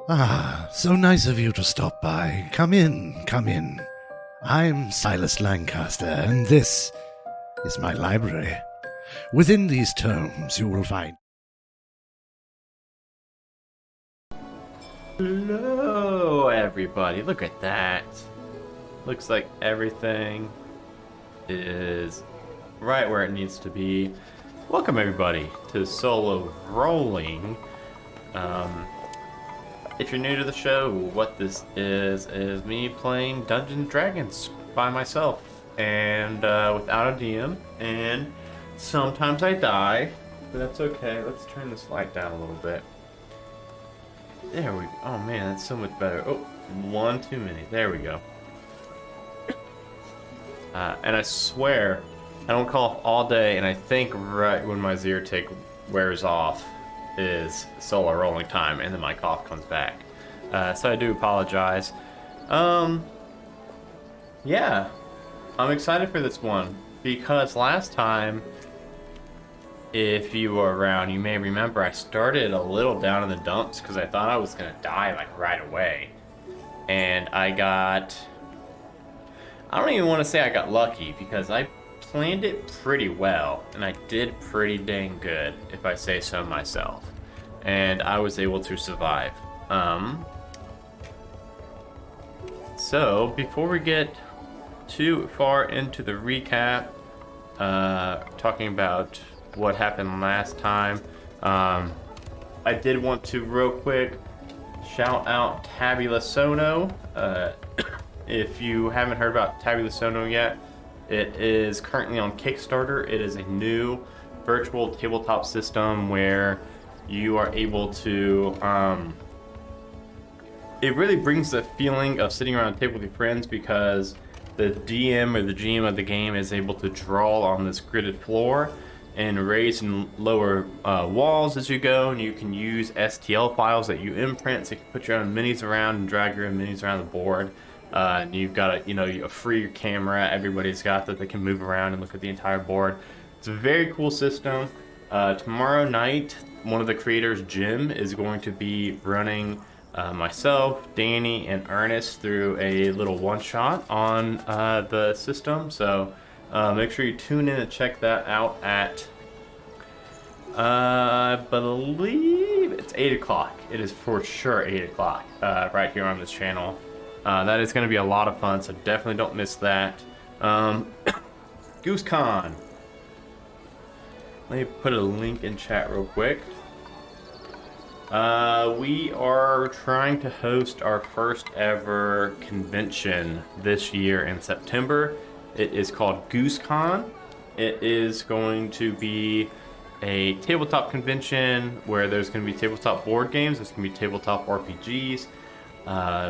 Ah, so nice of you to stop by. Come in, come in. I'm Silas Lancaster, and this is my library. Within these tomes, you will find... Hello, everybody. Look at that. Looks like everything is right where it needs to be. Welcome, everybody, to Solo Rolling. If you're new to the show, what this is me playing Dungeons & Dragons by myself and without a DM. And sometimes I die, but that's okay. Let's turn this light down a little bit. There we go. Oh man, that's so much better. Oh, one too many. There we go. And I swear, I don't cough all day, and I think right when my zero tick wears off is solo rolling time, and then my cough comes back. So I do apologize. Yeah, I'm excited for this one, because last time, if you were around, you may remember I started a little down in the dumps because I thought I was going to die like right away. And I don't even want to say I got lucky because I planned it pretty well and I did pretty dang good, if I say so myself. And I was able to survive. So before we get too far into the recap, talking about what happened last time, I did want to real quick shout out Tabula Sono. If you haven't heard about Tabula Sono yet, it is currently on Kickstarter. It is a new virtual tabletop system where you are able to it really brings the feeling of sitting around a table with your friends, because the DM or the GM of the game is able to draw on this gridded floor and raise and lower walls as you go, and you can use STL files that you imprint, so you can put your own minis around and drag your own minis around the board. And you've got a free camera everybody's got that they can move around and look at the entire board. It's a very cool system. Tomorrow night, one of the creators, Jim, is going to be running myself, Danny, and Ernest through a little one-shot on the system. So make sure you tune in and check that out at, I believe it's 8 o'clock. It is for sure 8 o'clock right here on this channel. That is going to be a lot of fun, so definitely don't miss that. GooseCon. Let me put a link in chat real quick. We are trying to host our first ever convention this year in September. It is called GooseCon. It is going to be a tabletop convention where there's going to be tabletop board games, there's going to be tabletop RPGs.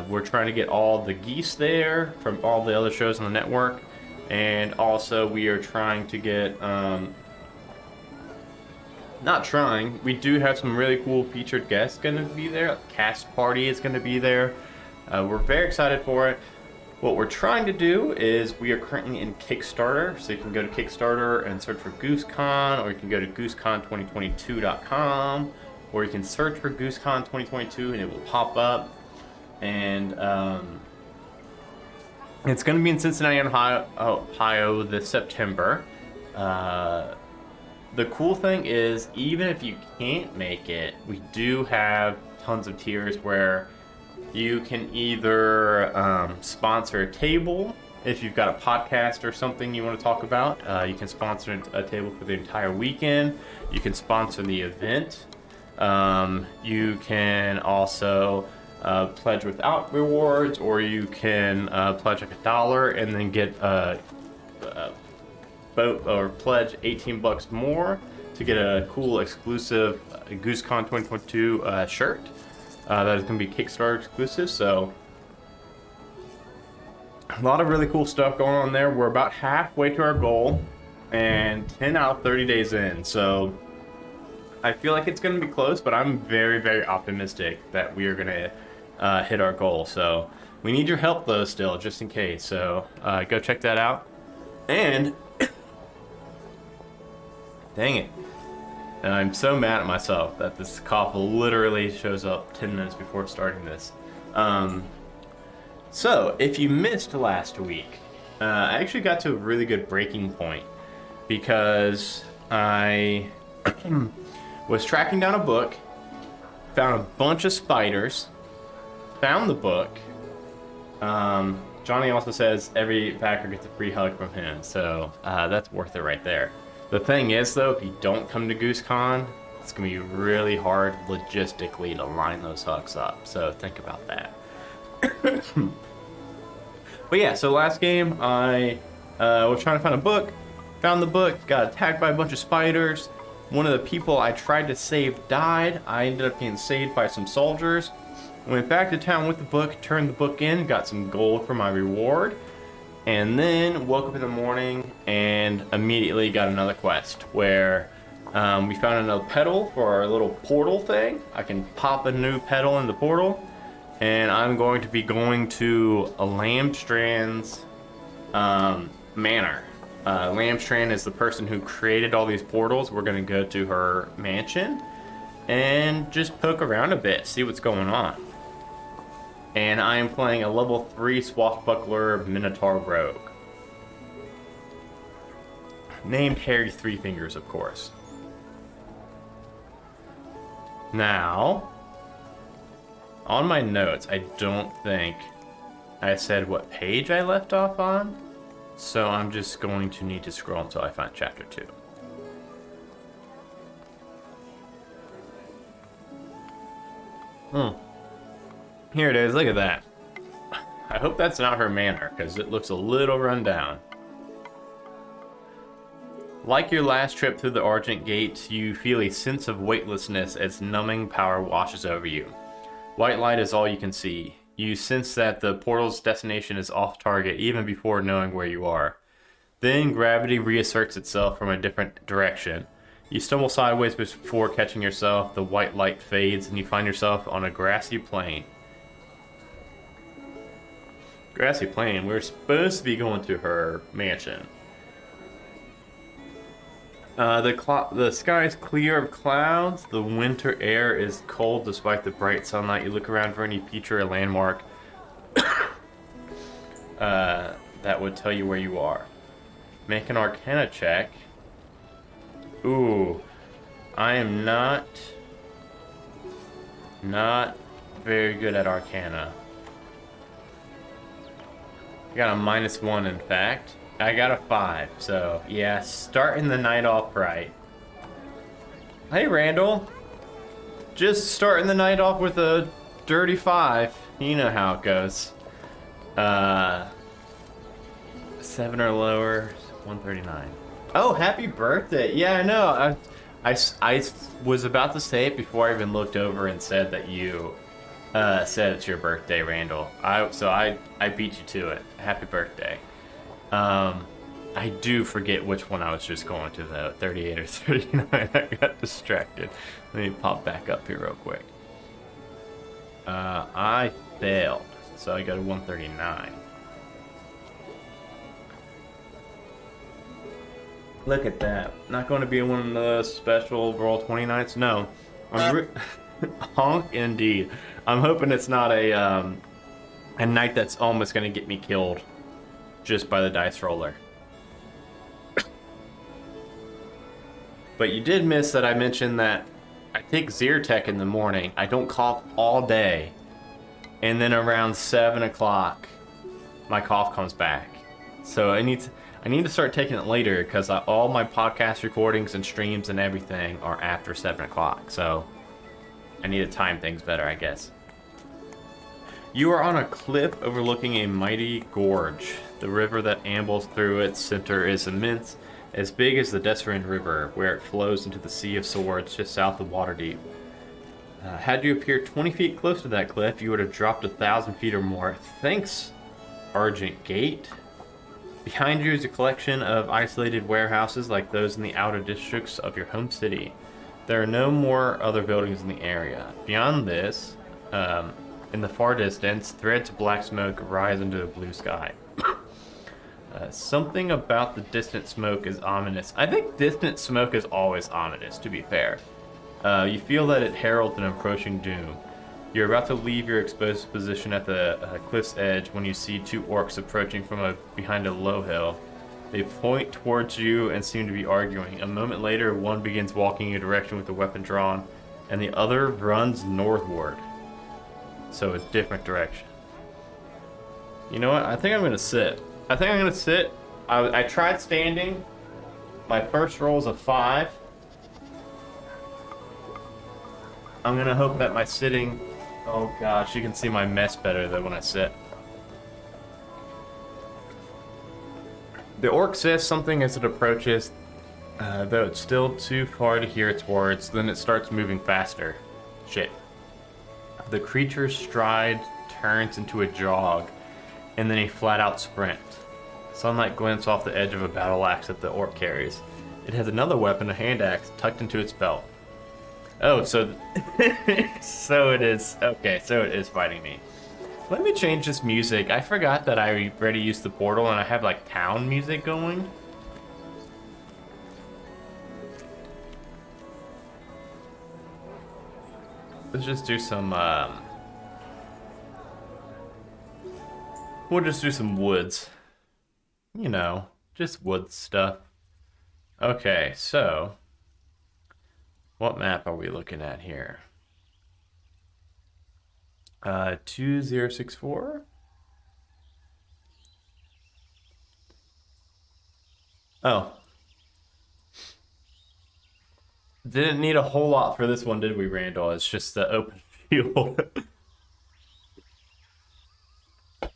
We're trying to get all the geese there from all the other shows on the network, and also we are trying to get we do have some really cool featured guests going to be there. Cast Party is going to be there. We're very excited for it. What we're trying to do is we are currently in Kickstarter, so you can go to Kickstarter and search for GooseCon, or you can go to goosecon2022.com, or you can search for GooseCon 2022 and it will pop up. And it's going to be in Cincinnati, Ohio this September. The cool thing is, even if you can't make it, we do have tons of tiers where you can either sponsor a table. If you've got a podcast or something you want to talk about, you can sponsor a table for the entire weekend. You can sponsor the event. You can also pledge without rewards, or you can pledge like $1 and then get pledge $18 more to get a cool exclusive GooseCon 2022 shirt that is going to be Kickstarter exclusive. So a lot of really cool stuff going on there. We're about halfway to our goal and 10 out of 30 days in, so I feel like it's going to be close, but I'm very, very optimistic that we are going to hit our goal. So we need your help though still, just in case. So go check that out. And dang it, And I'm so mad at myself that this cough literally shows up 10 minutes before starting this. So, if you missed last week, I actually got to a really good breaking point because I was tracking down a book, found a bunch of spiders, found the book. Johnny also says every backer gets a free hug from him, so that's worth it right there. The thing is, though, if you don't come to GooseCon, it's going to be really hard logistically to line those hugs up, so think about that. But yeah, so last game, I was trying to find a book, found the book, got attacked by a bunch of spiders. One of the people I tried to save died. I ended up getting saved by some soldiers. Went back to town with the book, turned the book in, got some gold for my reward, and then woke up in the morning and immediately got another quest where we found another petal for our little portal thing. I can pop a new petal in the portal, and I'm going to be going to a Lamstrand's manor. Lamstrand is the person who created all these portals. We're going to go to her mansion and just poke around a bit, see what's going on. And I am playing a level 3 swashbuckler Minotaur rogue. Named Harry Three Fingers, of course. Now, on my notes, I don't think I said what page I left off on, so I'm just going to need to scroll until I find chapter 2. Here it is, look at that. I hope that's not her manor, because it looks a little run down. Like your last trip through the Argent Gate, you feel a sense of weightlessness as numbing power washes over you. White light is all you can see. You sense that the portal's destination is off target even before knowing where you are. Then gravity reasserts itself from a different direction. You stumble sideways before catching yourself, the white light fades, and you find yourself on a grassy plain. Grassy plain? We're supposed to be going to her mansion. The sky is clear of clouds. The winter air is cold despite the bright sunlight. You look around for any feature or landmark that would tell you where you are. Make an Arcana check. Ooh, I am not very good at Arcana. I got a -1, in fact. I got a 5, so yeah, starting the night off right. Hey, Randall. Just starting the night off with a dirty 5. You know how it goes. 7 or lower, 139. Oh, happy birthday. Yeah, I know. I was about to say it before I even looked over and said that you said it's your birthday, Randall. So I beat you to it. Happy birthday. I do forget which one I was just going to, though. 38 or 39. I got distracted. Let me pop back up here real quick. I failed, so I got a 139. Look at that. Not going to be one of the special roll 20 nights? No. Honk indeed. I'm hoping it's not a night that's almost going to get me killed just by the dice roller. But you did miss that I mentioned that I take Zyrtec in the morning. I don't cough all day. And then around 7 o'clock, my cough comes back. So I need to start taking it later because all my podcast recordings and streams and everything are after 7 o'clock. So I need to time things better, I guess. You are on a cliff overlooking a mighty gorge. The river that ambles through its center is immense, as big as the Desserine River, where it flows into the Sea of Swords just south of Waterdeep. Had you appeared 20 feet close to that cliff, you would have dropped 1,000 feet or more. Thanks, Argent Gate. Behind you is a collection of isolated warehouses like those in the outer districts of your home city. There are no more other buildings in the area. Beyond this, in the far distance, threads of black smoke rise into the blue sky. Something about the distant smoke is ominous. I think distant smoke is always ominous, to be fair. You feel that it heralds an approaching doom. You're about to leave your exposed position at the cliff's edge when you see two orcs approaching from behind a low hill. They point towards you and seem to be arguing. A moment later, one begins walking in your direction with the weapon drawn, and the other runs northward. So a different direction. You know what? I think I'm going to sit. I tried standing. My first roll is a 5. I'm going to hope that my sitting... Oh gosh, you can see my mess better than when I sit. The orc says something as it approaches, though it's still too far to hear its words. Then it starts moving faster. Shit. The creature's stride turns into a jog, and then a flat-out sprint. Sunlight glints off the edge of a battle axe that the orc carries. It has another weapon, a hand axe, tucked into its belt. Oh, so... so it is... Okay, so it is fighting me. Let me change this music. I forgot that I already used the portal and I have like town music going. Let's just do some, we'll just do some woods. You know, just wood stuff. Okay, so... What map are we looking at here? 2064? Oh. Didn't need a whole lot for this one, did we, Randall? It's just the open field.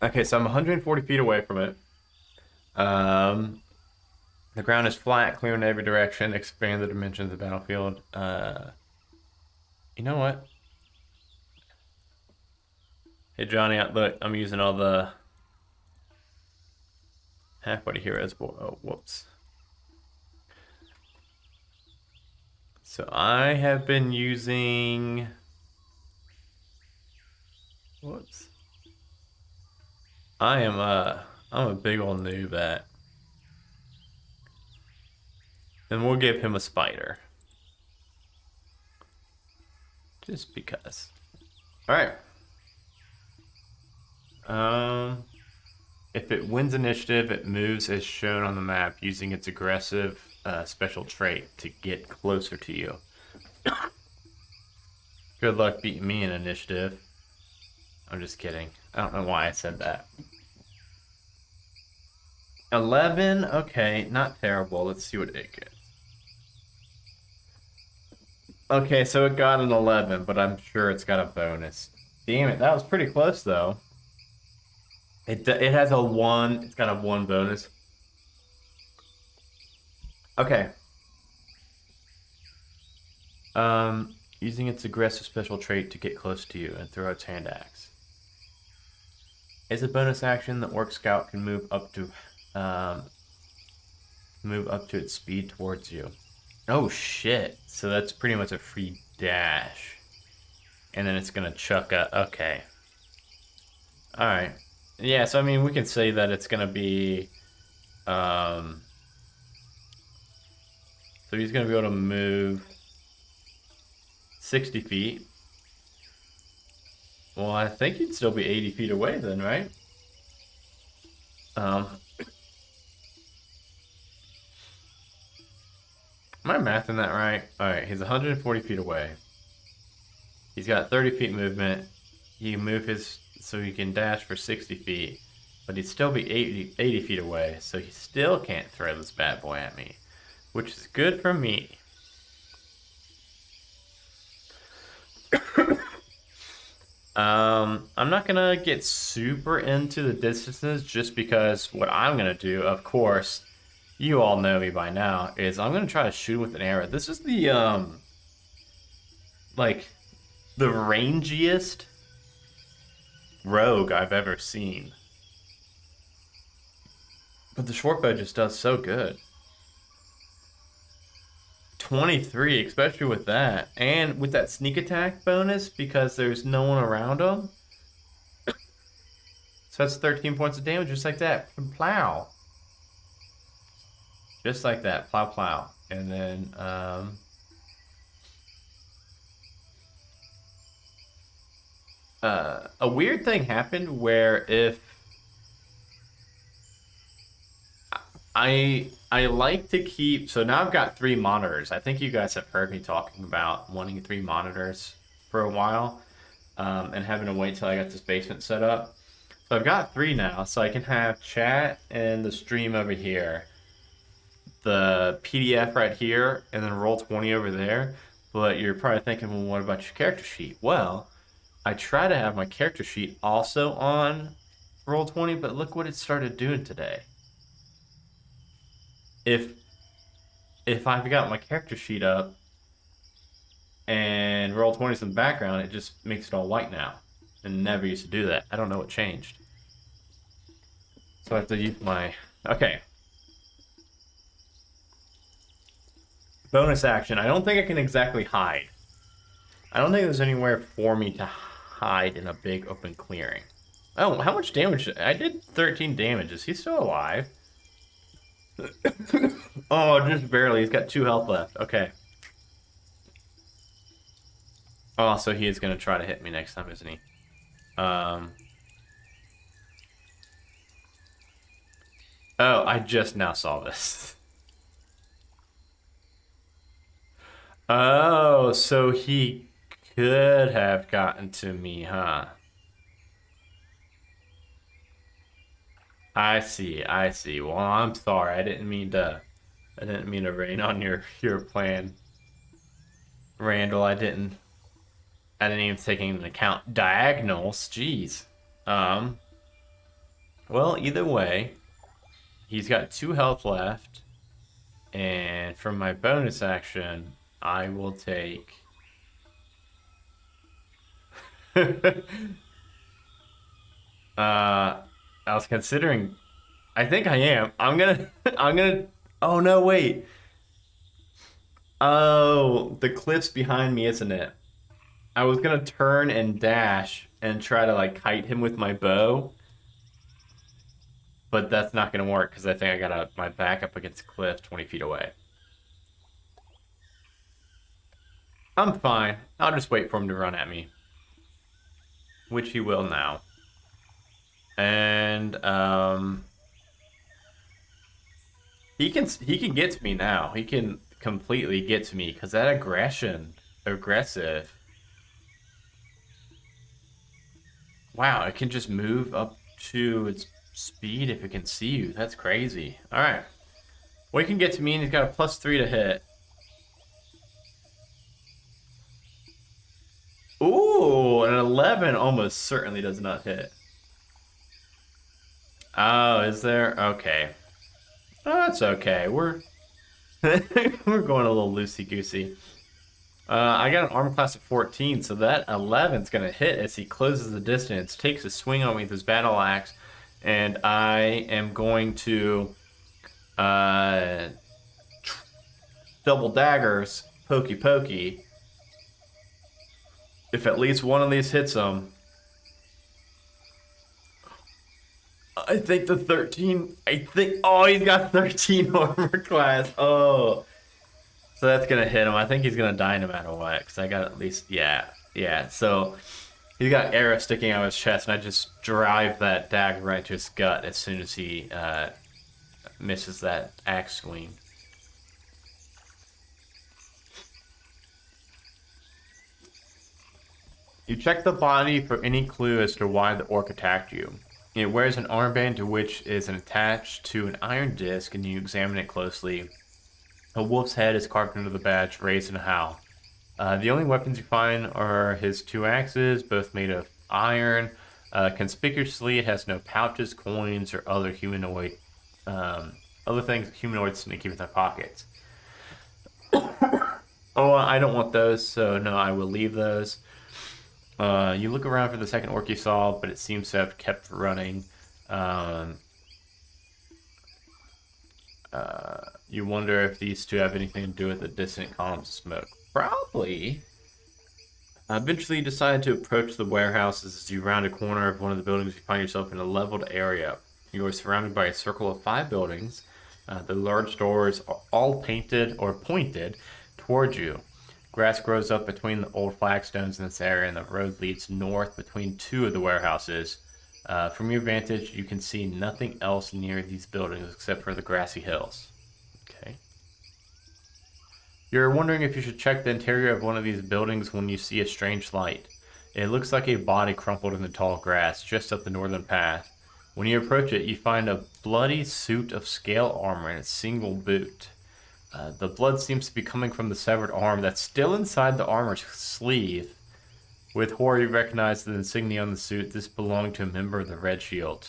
Okay, so I'm 140 feet away from it. The ground is flat, clear in every direction. Expand the dimensions of the battlefield. You know what? Hey Johnny, look, I'm using all the halfway to heroes. Oh, whoops. So I have been using... Whoops. I'm a big old noob at. And we'll give him a spider. Just because. Alright. If it wins initiative, it moves as shown on the map using its aggressive special trait to get closer to you. Good luck beating me in initiative. I'm just kidding. I don't know why I said that. 11? Okay, not terrible. Let's see what it gets. Okay, so it got an 11, but I'm sure it's got a bonus. Damn it, that was pretty close though. It has a 1, it's got a 1 bonus. Okay. Using its aggressive special trait to get close to you and throw its hand axe. As a bonus action, the orc scout can move up to its speed towards you. Oh shit! So that's pretty much a free dash, and then it's gonna chuck a. Okay. All right. Yeah. So I mean, we can say that it's gonna be. So he's gonna be able to move 60 feet. Well, I think he'd still be 80 feet away then, right? Am I mathing that right? Alright, he's 140 feet away. He's got 30 feet movement. He can move so he can dash for 60 feet. But he'd still be 80 feet away, so he still can't throw this bad boy at me. Which is good for me. I'm not gonna get super into the distances just because what I'm gonna do, of course, you all know me by now, is I'm gonna try to shoot with an arrow. This is the like the rangiest rogue I've ever seen. But the short bow just does so good. 23, especially with that. And with that sneak attack bonus, because there's no one around him. So that's 13 points of damage, just like that. Plow. Just like that. Plow, plow. And then, a weird thing happened where if I like to keep, so now I've got 3 monitors. I think you guys have heard me talking about wanting 3 monitors for a while, and having to wait till I got this basement set up. So I've got 3 now, so I can have chat and the stream over here, the PDF right here, and then Roll20 over there. But you're probably thinking, well, what about your character sheet? Well, I try to have my character sheet also on Roll20, but look what it started doing today. If I've got my character sheet up and Roll20 is in the background, it just makes it all white now. And never used to do that. I don't know what changed. So I have to use my... Okay. Bonus action. I don't think I can exactly hide. I don't think there's anywhere for me to hide in a big open clearing. Oh, how much damage? I did 13 damage. Is he still alive? Oh, just barely. He's got 2 health left. Okay. Oh, so he is going to try to hit me next time, isn't he? Oh, I just now saw this. Oh, so he could have gotten to me, huh? I see, I see. Well, I'm sorry. I didn't mean to rain on your plan. Randall, I didn't even take into account diagonals. Jeez. Um, well, either way, he's got 2 health left, and from my bonus action, I will take I was considering. I think I am. I'm gonna. I'm gonna. Oh no! Wait. Oh, the cliff's behind me, isn't it? I was gonna turn and dash and try to like kite him with my bow, but that's not gonna work because I think I got my back up against the cliff 20 feet away. I'm fine. I'll just wait for him to run at me, which he will now. And he can get to me now. He can completely get to me because that aggressive. Wow, it can just move up to its speed if it can see you. That's crazy. All right. Well, he can get to me, and he's got a +3 to hit. Ooh, an 11 almost certainly does not hit. Oh, is there? Okay. Oh, that's okay. We're we're going a little loosey-goosey. I got an armor class of 14, so that 11's going to hit as he closes the distance, takes a swing on me with his battle axe, and I am going to double daggers, pokey pokey. If at least one of these hits him, I think the 13, oh, he's got 13 armor class. Oh. So that's going to hit him. I think he's going to die no matter what, because I got at least, yeah. So he's got arrows sticking out of his chest, and I just drive that dagger right into his gut as soon as he misses that axe swing. You check the body for any clue as to why the orc attacked you. It wears an armband to which is attached to an iron disc, and you examine it closely. A wolf's head is carved into the badge, raised in a howl. The only weapons you find are his 2 axes, both made of iron. Conspicuously, it has no pouches, coins, or other other things humanoids may keep in their pockets. Oh, I don't want those, so no, I will leave those. You look around for the second orc you saw, but it seems to have kept running. You wonder if these 2 have anything to do with the distant columns of smoke. Probably. Eventually, you decide to approach the warehouses. As you round a corner of one of the buildings, you find yourself in a leveled area. You are surrounded by a circle of 5 buildings. The large doors are all painted or pointed towards you. Grass grows up between the old flagstones in this area, and the road leads north between two of the warehouses. From your vantage, you can see nothing else near these buildings except for the grassy hills. Okay. You're wondering if you should check the interior of one of these buildings when you see a strange light. It looks like a body crumpled in the tall grass just up the northern path. When you approach it, you find a bloody suit of scale armor and a single boot. The blood seems to be coming from the severed arm that's still inside the armor's sleeve. With horror, you recognize the insignia on the suit. This belonged to a member of the Red Shield.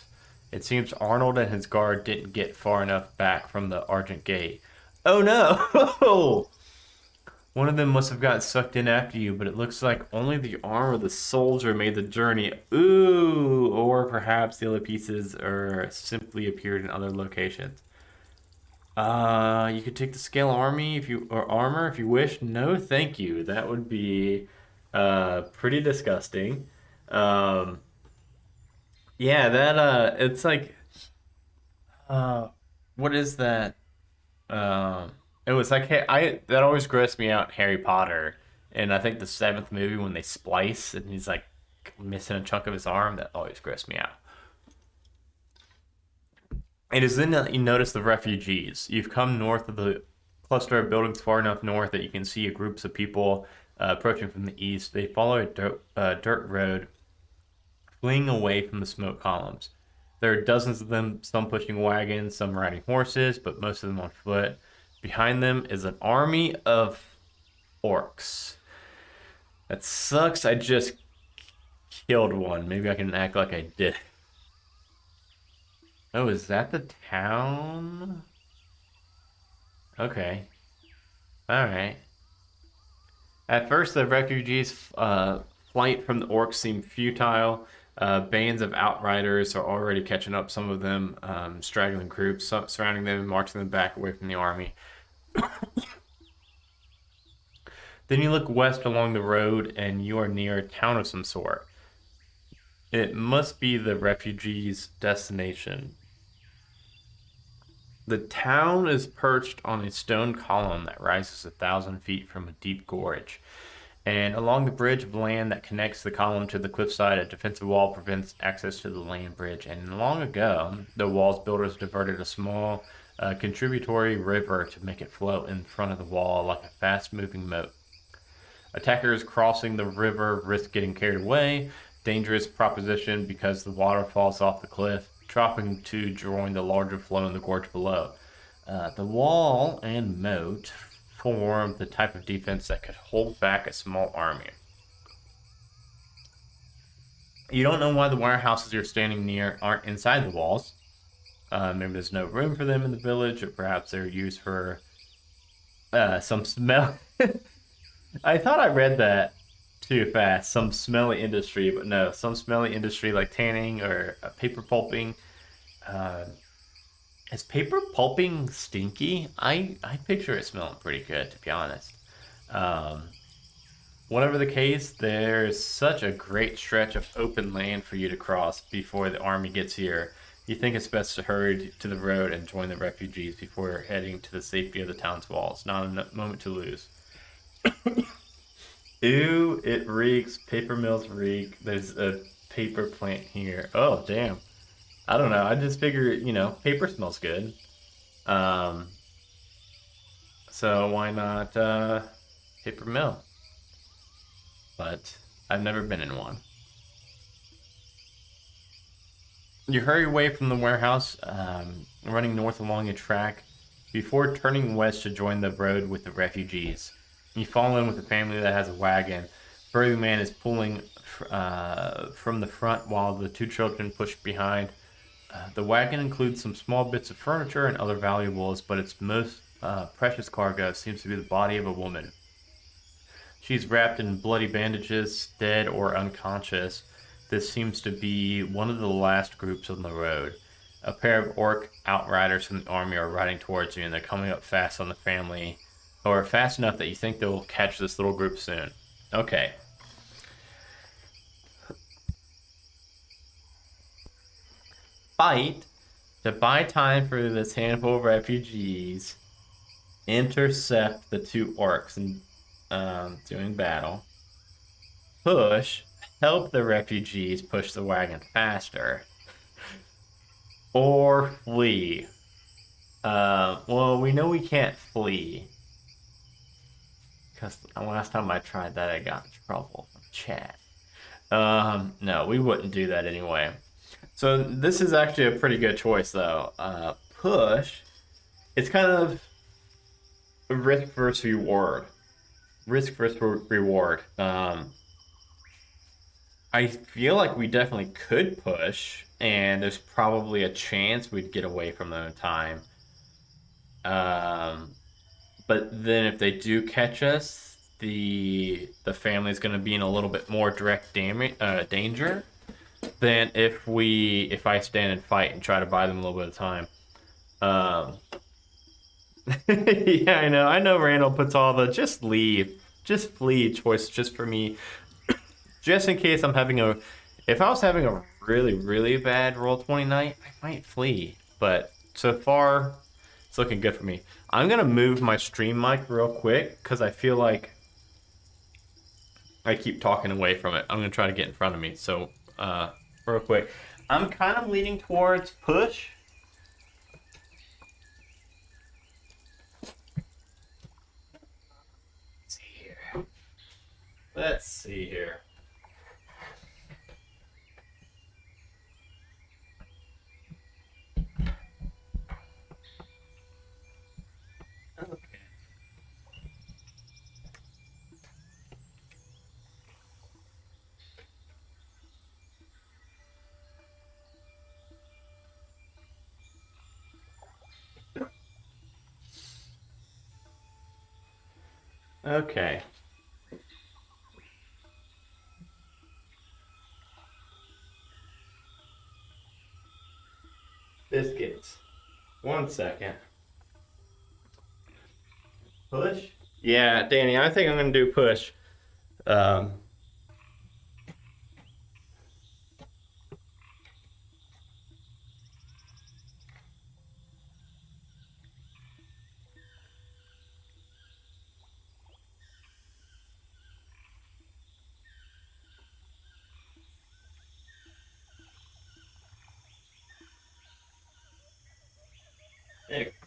It seems Arnold and his guard didn't get far enough back from the Argent Gate. Oh no! One of them must have gotten sucked in after you, but it looks like only the arm of the soldier made the journey. Ooh, or perhaps the other pieces are simply appeared in other locations. You could take the scale army if you or armor if you wish. No, thank you. That would be pretty disgusting. Um, yeah, that it's like uh, what is that? It was like hey, I that always grossed me out in Harry Potter, and I think the seventh movie when they splice and he's like missing a chunk of his arm, that always grossed me out. It is then that you notice the refugees. You've come north of the cluster of buildings far enough north that you can see groups of people approaching from the east. They follow a dirt road, fleeing away from the smoke columns. There are dozens of them, some pushing wagons, some riding horses, but most of them on foot. Behind them is an army of orcs. That sucks. I just killed one. Maybe I can act like I did. Oh, is that the town? Okay. All right. At first, the refugees' flight from the orcs seemed futile. Bands of outriders are already catching up, some of them straggling groups, surrounding them and marching them back away from the army. Then you look west along the road and you are near a town of some sort. It must be the refugees' destination. The town is perched on a stone column that rises 1,000 feet from a deep gorge. And along the bridge of land that connects the column to the cliffside, a defensive wall prevents access to the land bridge. And long ago, the wall's builders diverted a small contributory river to make it flow in front of the wall like a fast moving moat. Attackers crossing the river risk getting carried away. Dangerous proposition because the water falls off the cliff, dropping to join the larger flow in the gorge below. The wall and moat form the type of defense that could hold back a small army. You don't know why the warehouses you're standing near aren't inside the walls. Maybe there's no room for them in the village, or perhaps they're used for some smell. I thought I read that too fast. Some smelly industry, but no, some smelly industry like tanning or paper pulping. Uh, is paper pulping stinky? I picture it smelling pretty good, to be honest. Um, Whatever the case, there's such a great stretch of open land for you to cross before the army gets here. You think it's best to hurry to the road and join the refugees before heading to the safety of the town's walls. Not a moment to lose. Ew, it reeks. Paper mills reek. There's a paper plant here. Oh, damn. I don't know. I just figure, paper smells good. Um, so why not paper mill? But I've never been in one. You hurry away from the warehouse, running north along a track before turning west to join the road with the refugees. You fall in with a family that has a wagon. Burly man is pulling from the front while the two children push behind. The wagon includes some small bits of furniture and other valuables, but its most precious cargo seems to be the body of a woman. She's wrapped in bloody bandages, dead or unconscious. This seems to be one of the last groups on the road. A pair of orc outriders from the army are riding towards you, and they're coming up fast on the family, or fast enough that you think they'll catch this little group soon. Okay. Fight To buy time for this handful of refugees, intercept the two orcs and doing battle. Push, help the refugees push the wagon faster. Or flee. Well, we know we can't flee. Because the last time I tried that, I got in trouble from chat. No, we wouldn't do that anyway. So this is actually a pretty good choice, though. Push. It's kind of risk versus reward. Risk versus reward. I feel like we definitely could push, and there's probably a chance we'd get away from them in time. But then if they do catch us, the family's going to be in a little bit more direct danger than if I stand and fight and try to buy them a little bit of time. Yeah, I know. Randall puts all the just leave, just flee choice just for me, just in case if I was having a really really bad Roll20 night, I might flee. But so far, it's looking good for me. I'm gonna move my stream mic real quick because I feel like I keep talking away from it. I'm gonna try to get in front of me. So, real quick, I'm kind of leaning towards push. Let's see here. Okay. Biscuits. 1 second. Push? Yeah, Danny, I think I'm gonna do push.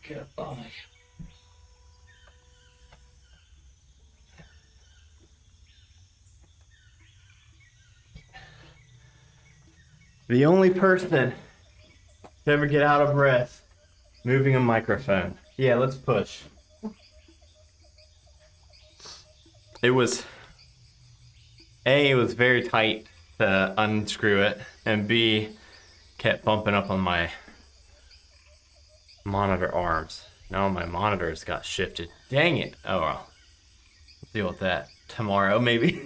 Goodbye. The only person to ever get out of breath moving a microphone. Yeah, let's push. It was very tight to unscrew it, and B, kept bumping up on my monitor arms. Now my monitors got shifted. Dang it. Oh well. We'll deal with that tomorrow, maybe.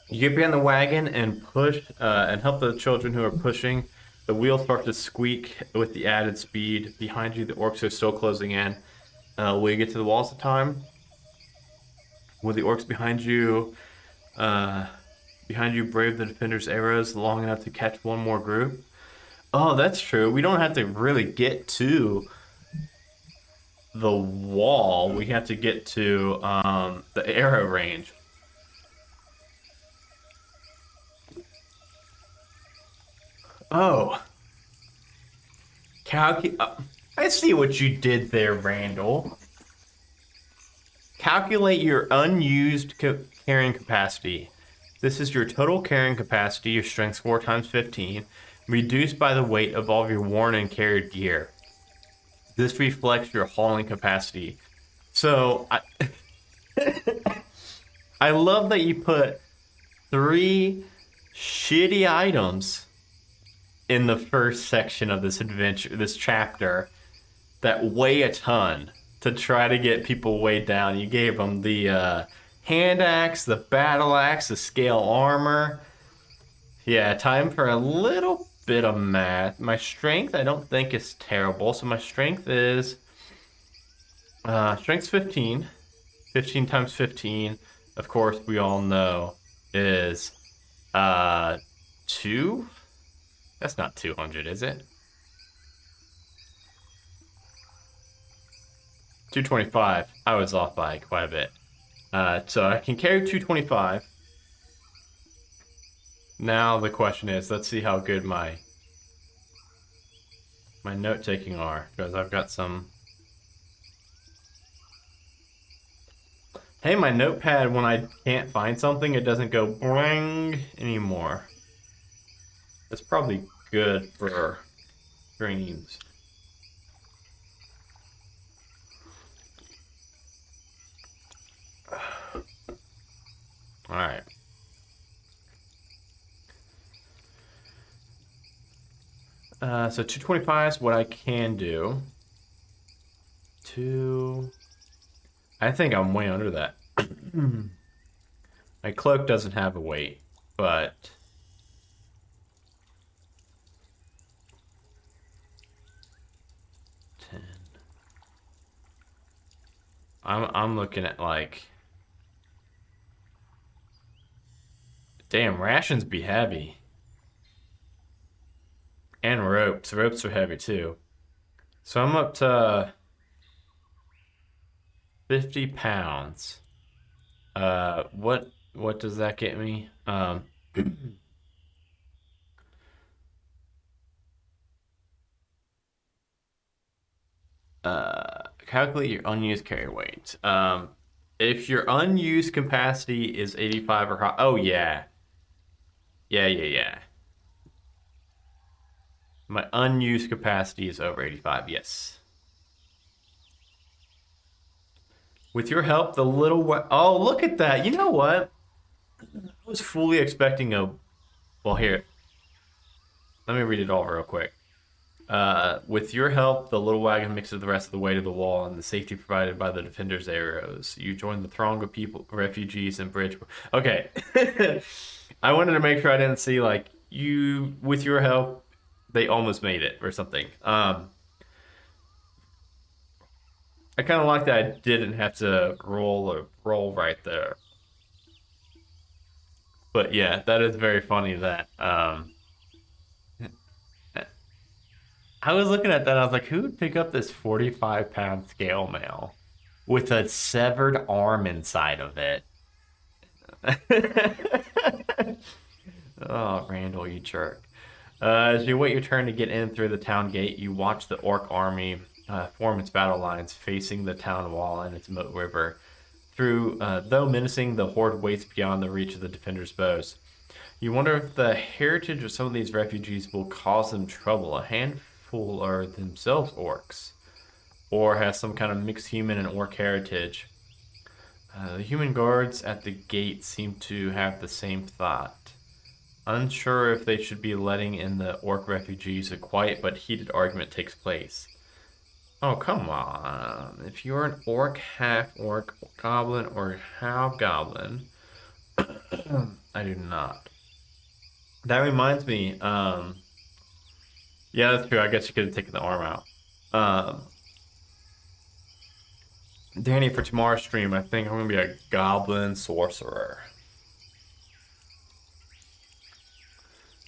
You get behind the wagon and push, and help the children who are pushing. The wheels start to squeak with the added speed. Behind you, the orcs are still closing in. Will you get to the walls in time? Will the orcs behind you brave the defender's arrows long enough to catch one more group? Oh, that's true. We don't have to really get to the wall. We have to get to the arrow range. Oh. I see what you did there, Randall. Calculate your unused carrying capacity. This is your total carrying capacity, your strength score times 15, reduced by the weight of all of your worn and carried gear. This reflects your hauling capacity. So, I love that you put 3 shitty items in the first section of this adventure, this chapter, that weigh a ton to try to get people weighed down. You gave them the hand axe, the battle axe, the scale armor. Yeah, time for a little bit of math. My strength, I don't think is terrible. So my strength is strength's 15. 15 times 15, of course, we all know is 2. That's not 200, is it? 225. I was off by quite a bit. So I can carry 225. Now the question is, let's see how good my note taking are, because I've got some. Hey, my notepad, when I can't find something, it doesn't go bling anymore. That's probably good for dreams. All right. So 225 is what I can do. I think I'm way under that. My cloak doesn't have a weight, but I'm looking at like, damn, rations be heavy. And ropes. Ropes are heavy too. So I'm up to 50 pounds. What does that get me? Calculate your unused carry weight. If your unused capacity is 85 or high, oh yeah, yeah. My unused capacity is over 85. Yes. With your help, the little oh, look at that. You know what? I was fully expecting a. Well, here. Let me read it all real quick. With your help, the little wagon mixes the rest of the weight of the wall and the safety provided by the defenders' arrows. You join the throng of people, refugees, and bridge. Okay. I wanted to make sure I didn't see, like, you, with your help, they almost made it or something. I kind of like that I didn't have to roll right there. But yeah, that is very funny that I was looking at that. I was like, who would pick up this 45-pound scale mail with a severed arm inside of it? Oh, Randall, you jerk. As you wait your turn to get in through the town gate, you watch the orc army form its battle lines facing the town wall and its moat river. Though menacing, the horde waits beyond the reach of the defenders' bows. You wonder if the heritage of some of these refugees will cause them trouble. A handful are themselves orcs, or has some kind of mixed human and orc heritage. The human guards at the gate seem to have the same thought. Unsure if they should be letting in the orc refugees, a quiet but heated argument takes place. Oh, come on. If you're an orc, half-orc, goblin, or half-goblin, I do not. That reminds me, yeah, that's true. I guess you could have taken the arm out. Danny, for tomorrow's stream, I think I'm going to be a goblin sorcerer.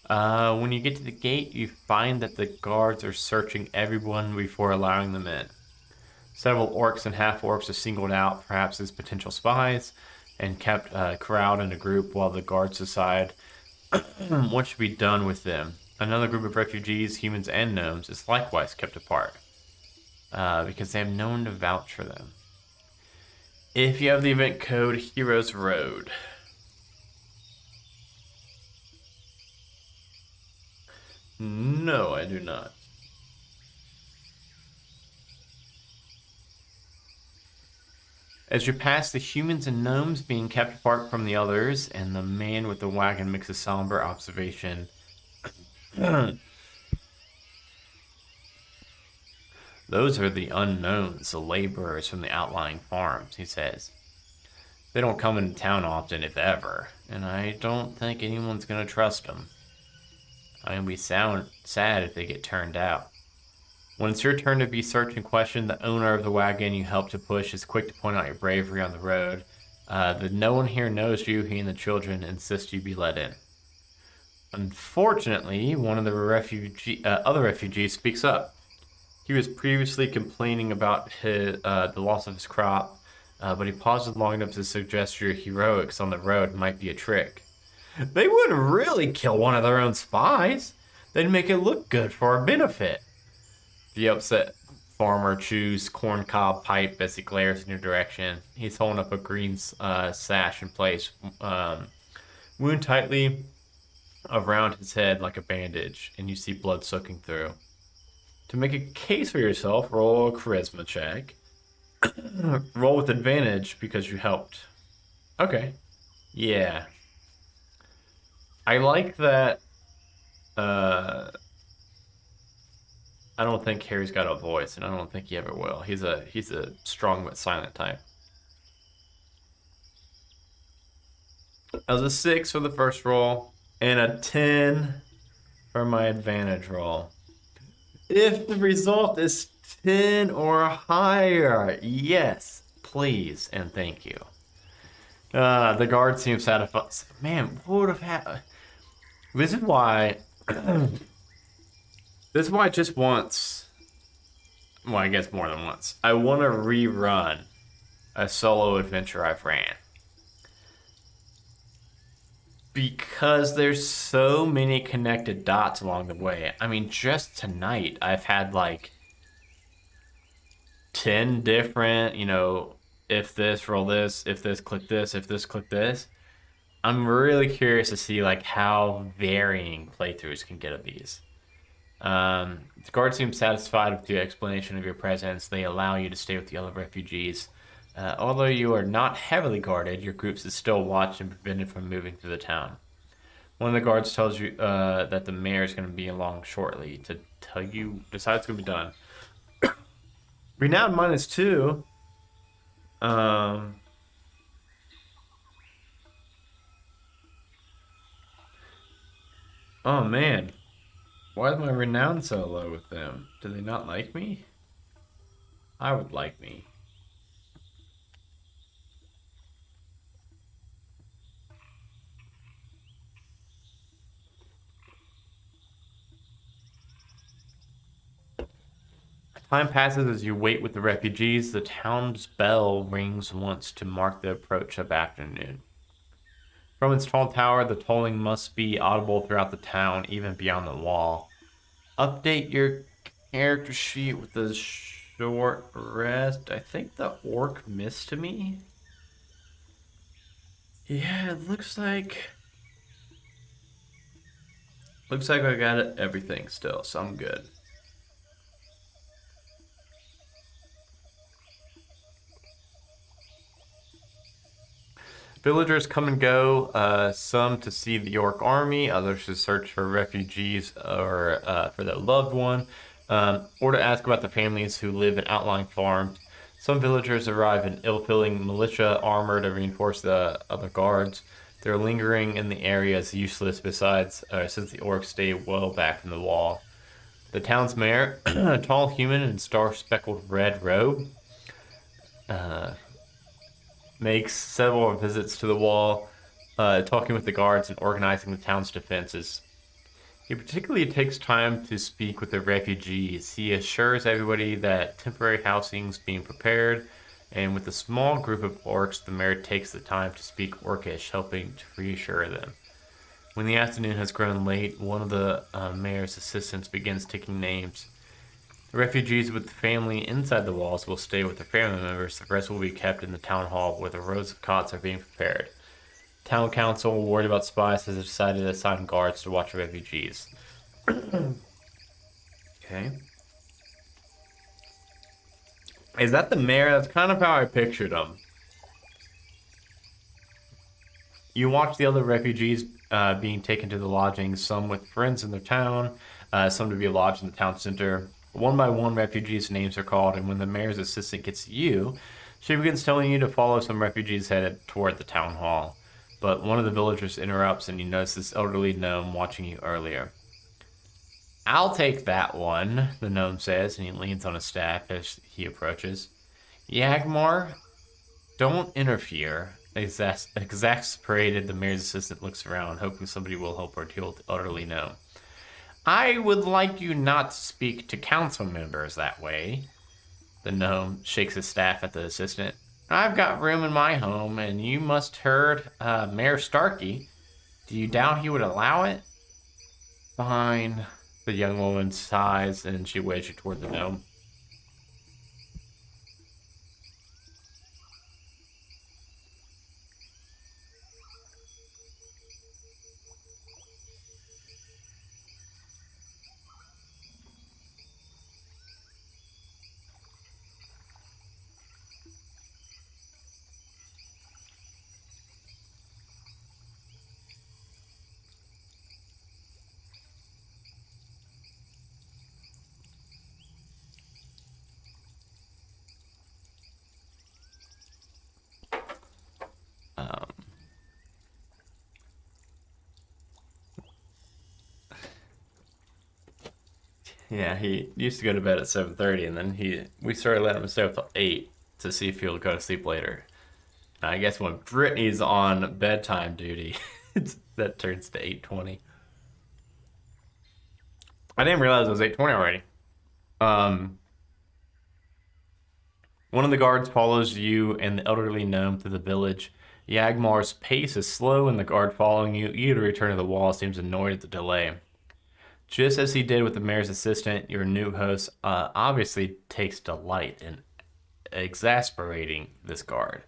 When you get to the gate, you find that the guards are searching everyone before allowing them in. Several orcs and half-orcs are singled out, perhaps as potential spies, and kept corralled in a group while the guards decide what should be done with them. Another group of refugees, humans and gnomes, is likewise kept apart, because they have no one to vouch for them. If you have the event code Heroes Road. No, I do not. As you pass the humans and gnomes being kept apart from the others, and the man with the wagon makes a somber observation. Those are the unknowns, the laborers from the outlying farms, he says. They don't come into town often, if ever, and I don't think anyone's going to trust them. I'm going to be sad if they get turned out. When it's your turn to be searched and questioned, the owner of the wagon you help to push is quick to point out your bravery on the road. No one here knows you, he and the children insist you be let in. Unfortunately, one of the other refugees speaks up. He was previously complaining about the loss of his crop, but he pauses long enough to suggest your heroics on the road might be a trick. They wouldn't really kill one of their own spies. They'd make it look good for our benefit. The upset farmer chews corncob pipe as he glares in your direction. He's holding up a green sash in place, wound tightly around his head like a bandage, and you see blood soaking through. To make a case for yourself, roll a charisma check. Roll with advantage because you helped. Okay. Yeah. I like that. Uh, I don't think Harry's got a voice, and I don't think he ever will. He's a strong but silent type. That was a 6 for the first roll, and a 10 for my advantage roll. If the result is 10 or higher, yes, please and thank you. The guard seems satisfied. Man, what would have happened? This is why. This is why just once. Well, I guess more than once. I want to rerun a solo adventure I've ran. Because there's so many connected dots along the way. I mean, just tonight, I've had like 10 different, if this, roll this, if this, click this, if this, click this. I'm really curious to see like how varying playthroughs can get of these. The guards seem satisfied with the explanation of your presence. They allow you to stay with the other refugees. Although you are not heavily guarded, your groups is still watched and prevented from moving through the town. One of the guards tells you that the mayor is going to be along shortly to decide it's going to be done. Renowned -2. Oh man. Why is my renown so low with them? Do they not like me? I would like me. Time passes as you wait with the refugees. The town's bell rings once to mark the approach of afternoon. From its tall tower, the tolling must be audible throughout the town, even beyond the wall. Update your character sheet with a short rest. I think the orc missed me. Yeah, it looks like I got everything still, so I'm good. Villagers come and go, some to see the York army, others to search for refugees or for their loved one, or to ask about the families who live in outlying farms. Some villagers arrive in ill-fitting militia armor to reinforce the other guards. Their lingering in the area is useless since the orcs stay well back from the wall. The town's mayor, a tall human in star-speckled red robe, makes several visits to the wall, talking with the guards and organizing the town's defenses. He particularly takes time to speak with the refugees. He assures everybody that temporary housing is being prepared, and with a small group of orcs, the mayor takes the time to speak Orcish, helping to reassure them. When the afternoon has grown late, one of the mayor's assistants begins taking names. The refugees with the family inside the walls will stay with their family members. The rest will be kept in the town hall where the rows of cots are being prepared. Town council, worried about spies, has decided to assign guards to watch refugees. Okay. Is that the mayor? That's kind of how I pictured him. You watch the other refugees being taken to the lodgings, some with friends in their town, some to be lodged in the town center. One by one, refugees' names are called, and when the mayor's assistant gets to you, she begins telling you to follow some refugees headed toward the town hall. But one of the villagers interrupts, and you notice this elderly gnome watching you earlier. I'll take that one, the gnome says, and he leans on his staff as he approaches. Yagmar, don't interfere. Exasperated, the mayor's assistant looks around, hoping somebody will help her deal with the utterly gnome. I would like you not to speak to council members that way. The gnome shakes his staff at the assistant. I've got room in my home, and you must heard Mayor Starkey. Do you doubt he would allow it? Fine. The young woman sighs, and she waves you toward the gnome. Um, yeah, he used to go to bed at 7:30, and then we started letting him stay up till 8 to see if he would go to sleep later. And I guess when Brittany's on bedtime duty, that turns to 8:20. I didn't realize it was 8:20 already. Um, One of the guards follows you and the elderly gnome through the village. Yagmar's pace is slow, and the guard following you, eager to return to the wall, seems annoyed at the delay. Just as he did with the mayor's assistant, your new host obviously takes delight in exasperating this guard.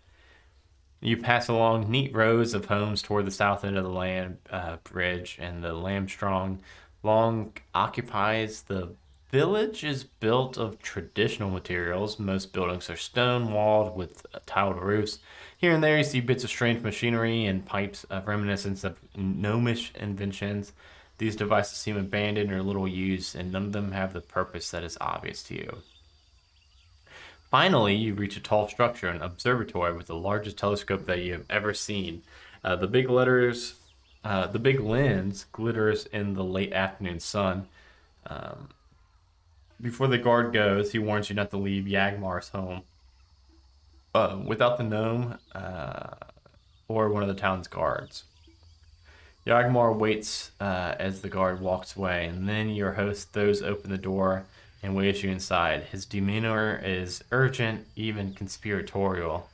You pass along neat rows of homes toward the south end of the land bridge, and the Lamstrand long occupies. The village is built of traditional materials. Most buildings are stone walled with tiled roofs. Here and there, you see bits of strange machinery and pipes of reminiscence of gnomish inventions. These devices seem abandoned or little used, and none of them have the purpose that is obvious to you. Finally, you reach a tall structure, an observatory with the largest telescope that you have ever seen. The big letters, the big lens glitters in the late afternoon sun. Um, Before the guard goes, he warns you not to leave Yagmar's home without the gnome or one of the town's guards. Yagmar waits as the guard walks away, and then your host throws open the door and waves you inside. His demeanor is urgent, even conspiratorial.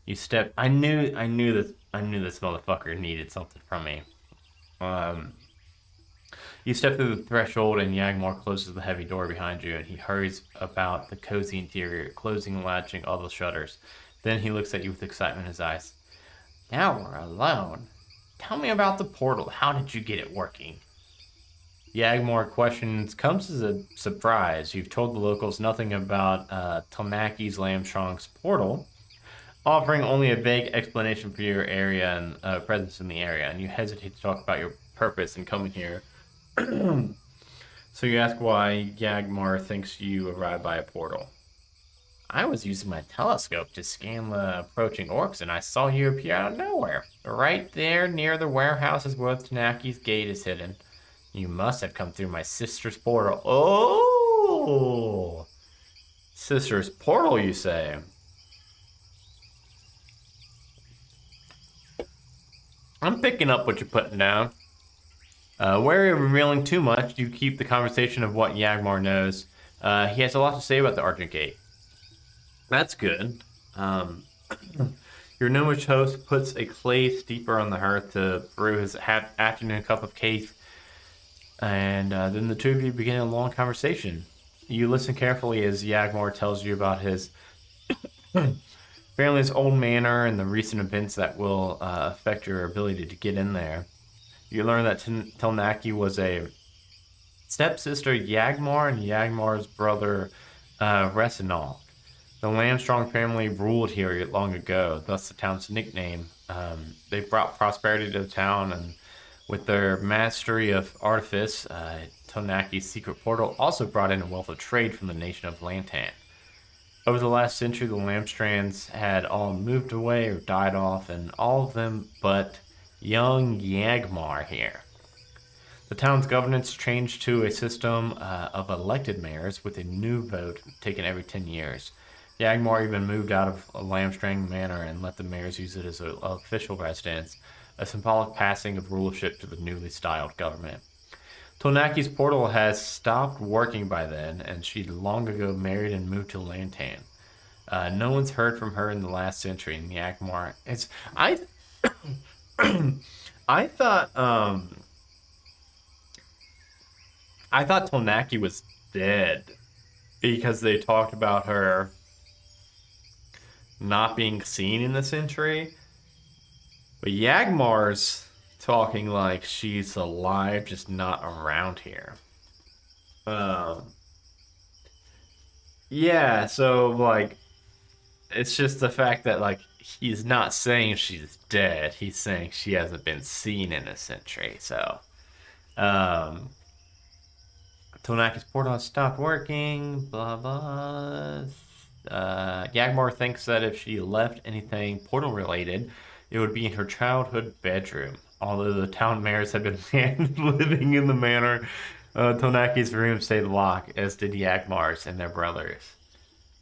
You step. I knew this motherfucker needed something from me. Um, you step through the threshold, and Yagmar closes the heavy door behind you, and he hurries about the cozy interior, closing and latching all the shutters. Then he looks at you with excitement in his eyes. Now we're alone. Tell me about the portal. How did you get it working? Yagmar questions comes as a surprise. You've told the locals nothing about Telnaki's Lamstrong's portal, offering only a vague explanation for your area and presence in the area, and you hesitate to talk about your purpose in coming here. So you ask why Yagmar thinks you arrived by a portal. I was using my telescope to scan the approaching orcs, and I saw you appear out of nowhere. Right there near the warehouses where Tanaki's gate is hidden. You must have come through my sister's portal. Oh! Sister's portal, you say? I'm picking up what you're putting down. Wary of revealing too much, you keep the conversation of what Yagmar knows. He has a lot to say about the Argent Gate. That's good. Your gnomish host puts a clay steeper on the hearth to brew his afternoon cup of cake, and then the two of you begin a long conversation. You listen carefully as Yagmar tells you about his family's old manor and the recent events that will affect your ability to get in there. You learn that Telnaki was a stepsister Yagmar and Yagmar's brother Resinal. The Lamstrand family ruled here long ago, thus the town's nickname. They brought prosperity to the town, and with their mastery of artifice, Telnaki's secret portal also brought in a wealth of trade from the nation of Lantan. Over the last century, the Lamstrands had all moved away or died off, and all of them but young Yagmar here. The town's governance changed to a system of elected mayors with a new vote taken every 10 years. Yagmar even moved out of Lamstrand Manor and let the mayors use it as an official residence, a symbolic passing of rulership to the newly styled government. Tonaki's portal has stopped working by then, and she'd long ago married and moved to Lantan. No one's heard from her in the last century in Yakmar. It's I I thought I thought Tonaki was dead because they talked about her not being seen in the century. But Yagmar's talking like she's alive, just not around here. Um, yeah, so like it's just the fact that like he's not saying she's dead. He's saying she hasn't been seen in a century. So, um, Tonaki's portal has stopped working. Blah blah. Yagmar thinks that if she left anything portal related, it would be in her childhood bedroom. Although the town mayors have been banned living in the manor, Tonaki's room stayed locked, as did Yagmar's and their brothers.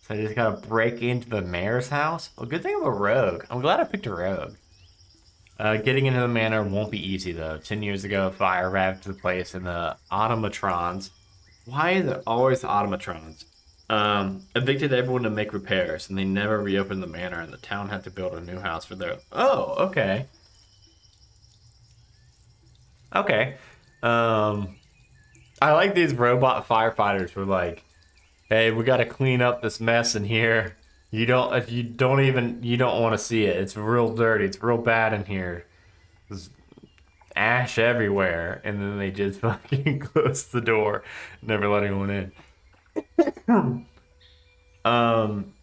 So I just gotta break into the mayor's house. Well, good thing I'm a rogue. I'm glad I picked a rogue. Getting into the manor won't be easy though. 10 years ago, fire ravaged the place, and the automatrons. Why is it always the automatrons? Evicted everyone to make repairs, and they never reopened the manor, and the town had to build a new house for their. Oh, okay, okay. Um, I like these robot firefighters who are like, hey, we got to clean up this mess in here. You don't, if you don't even, you don't want to see it. It's real dirty. It's real bad in here. There's ash everywhere. And then they just fucking close the door, never let anyone in. Um,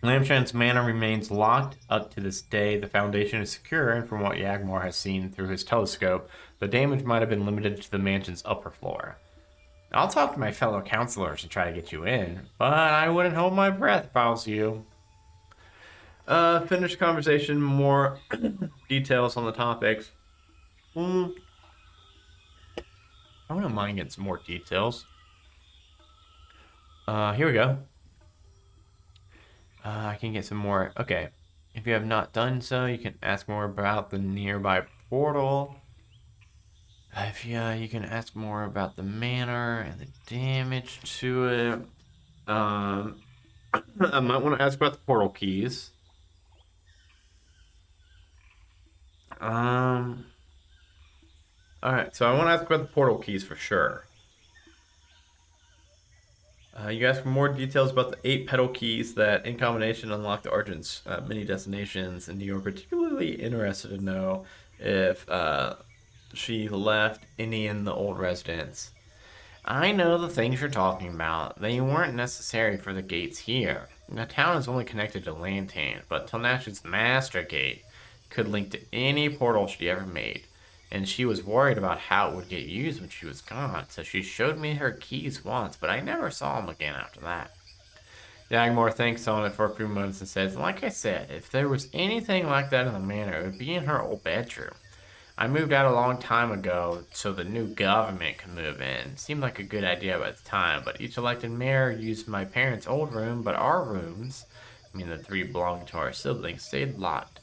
Lamstrand's manor remains locked up to this day. The foundation is secure, and from what Yagmar has seen through his telescope, the damage might have been limited to the mansion's upper floor. I'll talk to my fellow counselors and try to get you in, but I wouldn't hold my breath if I was you. Finish conversation, more details on the topics. I wouldn't mind getting some more details. Here we go. I can get some more. Okay. If you have not done so, you can ask more about the nearby portal. If you can ask more about the manor and the damage to it. I might want to ask about the portal keys. All right, so I want to ask about the portal keys for sure. You ask for more details about the 8 pedal keys that, in combination, unlock the Argent's many destinations, and you're particularly interested to know if she left any in the old residence. I know the things you're talking about. They weren't necessary for the gates here. The town is only connected to Lantan, but Tilnash's master gate could link to any portal she ever made. And she was worried about how it would get used when she was gone, so she showed me her keys once, but I never saw them again after that. Dagmar thinks on it for a few moments and says, like I said, if there was anything like that in the manor, it would be in her old bedroom. I moved out a long time ago so the new government could move in. Seemed like a good idea at the time, but each elected mayor used my parents' old room, but our rooms, I mean the 3 belonging to our siblings, stayed locked.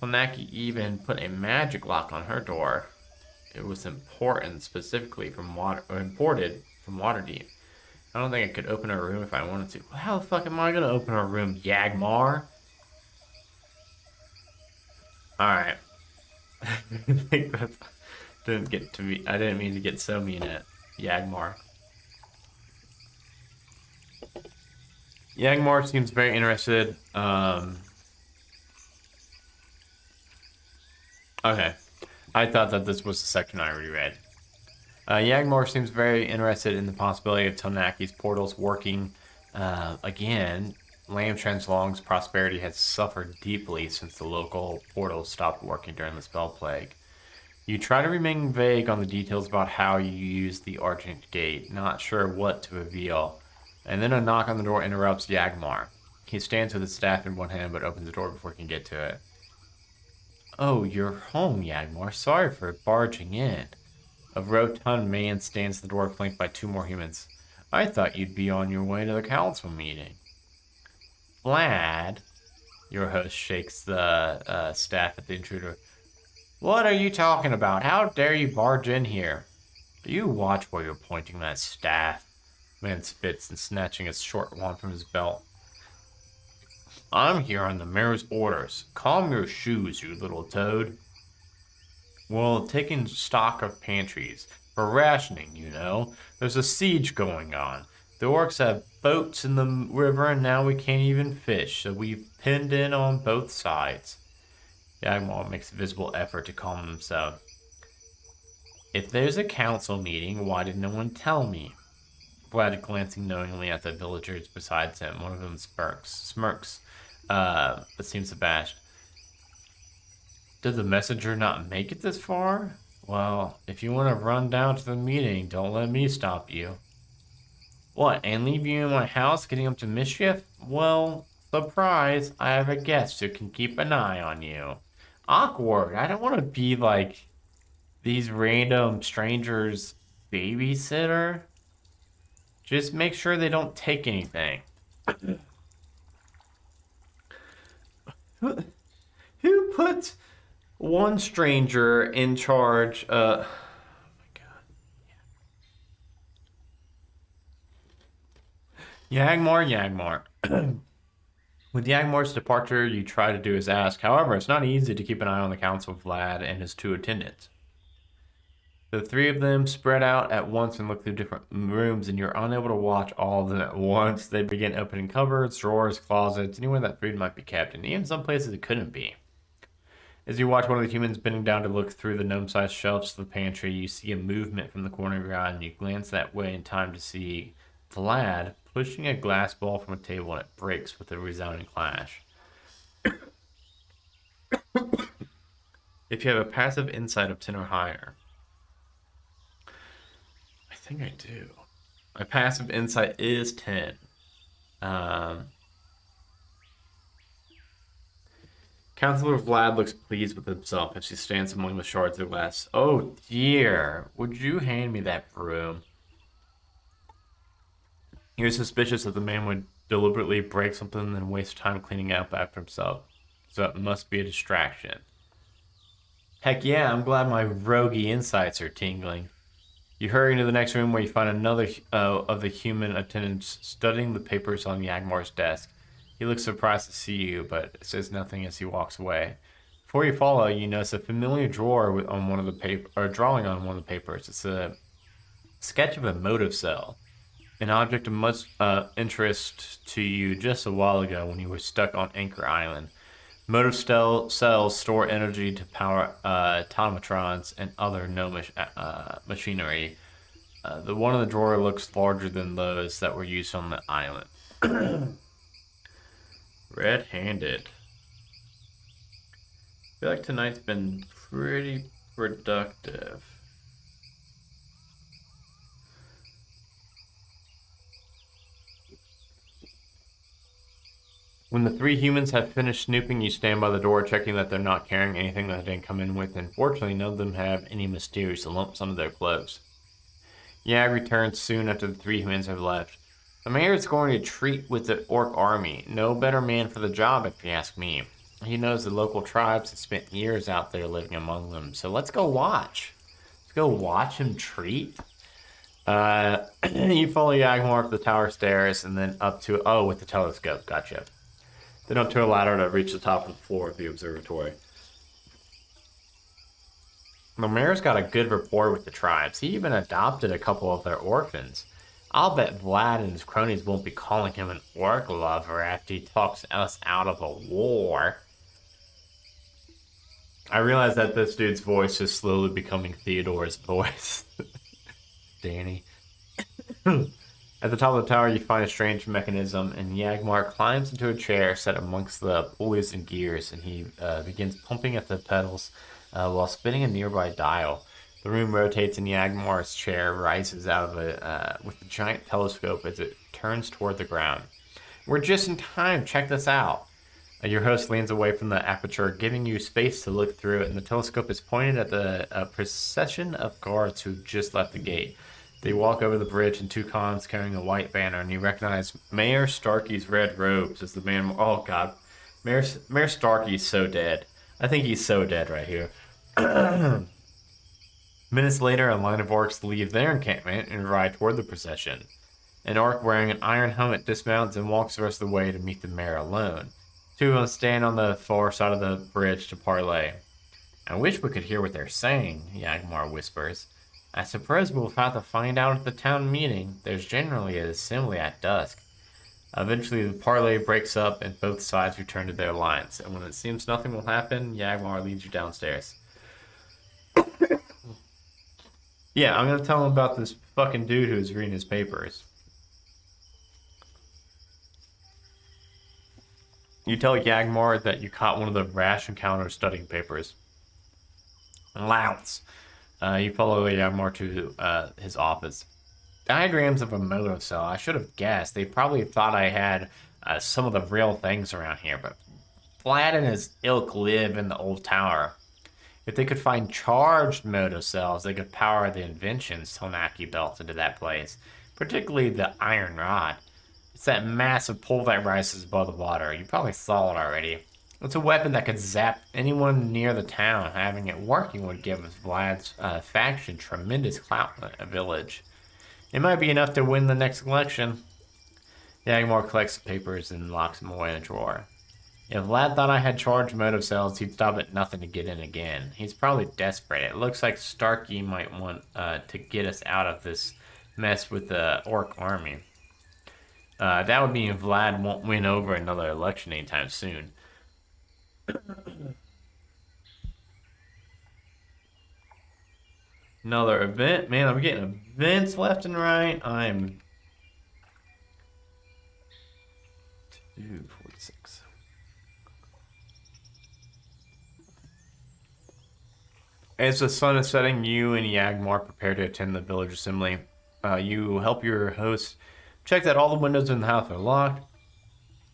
Planaki even put a magic lock on her door. It was important specifically from imported from Waterdeep. I don't think I could open her room if I wanted to. Well, how the fuck am I gonna open her room, Yagmar? Alright. I think that didn't get to me. I didn't mean to get so mean at Yagmar. Yagmar seems very interested. Okay. I thought that this was the section I reread. Yagmar seems very interested in the possibility of Tonaki's portals working again. Lamstrand's Long's prosperity has suffered deeply since the local portals stopped working during the spell plague. You try to remain vague on the details about how you used the Argent Gate, not sure what to reveal. And then a knock on the door interrupts Yagmar. He stands with his staff in one hand but opens the door before he can get to it. Oh, you're home, Yagmar. Sorry for barging in. A rotund man stands at the door flanked by 2 more humans. I thought you'd be on your way to the council meeting. Vlad, your host shakes the staff at the intruder. What are you talking about? How dare you barge in here? Do you watch where you're pointing that staff? Man spits and snatching a short wand from his belt. I'm here on the mayor's orders. Calm your shoes, you little toad. Well, taking stock of pantries. For rationing, you know. There's a siege going on. The orcs have boats in the river and now we can't even fish, so we've pinned in on both sides. Yagmar makes a visible effort to calm himself. If there's a council meeting, why did no one tell me? Vlad glancing knowingly at the villagers beside him. One of them smirks, but seems abashed. Did the messenger not make it this far? Well, if you want to run down to the meeting, don't let me stop you. What, and leave you in my house getting up to mischief? Well, surprise, I have a guest who can keep an eye on you. Awkward, I don't want to be like these random strangers' babysitter. Just make sure they don't take anything. Who put one stranger in charge? Oh my god. Yagmar. With Yagmar's departure, you try to do his ask. However, it's not easy to keep an eye on the council of Vlad and his two attendants. The three of them spread out at once and look through different rooms, and you're unable to watch all of them at once. They begin opening cupboards, drawers, closets, anywhere that food might be kept, and even some places it couldn't be. As you watch one of the humans bending down to look through the gnome-sized shelves of the pantry, you see a movement from the corner of your eye, and you glance that way in time to see Vlad pushing a glass ball from a table, and it breaks with a resounding clash. If you have a passive insight of 10 or higher, I think I do. My passive insight is 10. Counselor Vlad looks pleased with himself as he stands among the shards of glass. Oh dear, would you hand me that broom? You're suspicious that the man would deliberately break something and then waste time cleaning up after himself. So it must be a distraction. Heck yeah, I'm glad my roguey insights are tingling. You hurry into the next room where you find another of the human attendants studying the papers on Yagmar's desk. He looks surprised to see you, but says nothing as he walks away. Before you follow, you notice a familiar drawer on one of the drawing on one of the papers. It's a sketch of a motive cell, an object of much interest to you just a while ago when you were stuck on Anchor Island. Motive cells store energy to power automatrons and other gnomish machinery. The one in the drawer looks larger than those that were used on the island. Red-handed. I feel like tonight's been pretty productive. When the three humans have finished snooping, you stand by the door checking that they're not carrying anything that they didn't come in with, and fortunately none of them have any mysterious lumps under their clothes. Yag returns soon after the three humans have left. The mayor is going to treat with the orc army. No better man for the job, if you ask me. He knows the local tribes and spent years out there living among them, so let's go watch. Let's go watch him treat. You follow Yagmar up the tower stairs and then up to, with the telescope, gotcha. Then up to a ladder to reach the top of the floor of the observatory. The mayor's got a good rapport with the tribes. He even adopted a couple of their orphans. I'll bet Vlad and his cronies won't be calling him an orc lover after he talks us out of a war. I realize that this dude's voice is slowly becoming Theodore's voice. Danny. At the top of the tower, you find a strange mechanism, and Yagmar climbs into a chair set amongst the pulleys and gears, and he begins pumping at the pedals while spinning a nearby dial. The room rotates, and Yagmar's chair rises out of it with the giant telescope as it turns toward the ground. We're just in time. Check this out. Your host leans away from the aperture, giving you space to look through it, and the telescope is pointed at the procession of guards who just left the gate. They walk over the bridge in two columns carrying a white banner, and you recognize Mayor Starkey's red robes as the man. Oh God, Mayor Starkey's so dead. I think he's so dead right here. Minutes later, a line of orcs leave their encampment and ride toward the procession. An orc wearing an iron helmet dismounts and walks the rest of the way to meet the mayor alone. Two of them stand on the far side of the bridge to parley. I wish we could hear what they're saying, Yagmar whispers. I suppose we'll have to find out at the town meeting. There's generally an assembly at dusk. Eventually, the parley breaks up and both sides return to their lines. And when it seems nothing will happen, Yagmar leads you downstairs. Yeah, I'm gonna tell him about this fucking dude who's reading his papers. You tell Yagmar that you caught one of the rash encounter studying papers. Lounce. You follow Yagmar to his office. Diagrams of a moto cell. I should have guessed. They probably thought I had some of the real things around here, but Vlad and his ilk live in the old tower. If they could find charged moto cells, they could power the inventions Tonaki built into that place, particularly the iron rod. It's that massive pole that rises above the water. You probably saw it already. It's a weapon that could zap anyone near the town. Having it working would give Vlad's faction tremendous clout in a village. It might be enough to win the next election. Yagmar collects the papers and locks them away in a drawer. If Vlad thought I had charged motive cells, he'd stop at nothing to get in again. He's probably desperate. It looks like Starkey might want to get us out of this mess with the orc army. That would mean Vlad won't win over another election anytime soon. Another event? Man, I'm getting events left and right. I'm 246. As the sun is setting, you and Yagmar prepare to attend the village assembly. You help your host check that all the windows in the house are locked.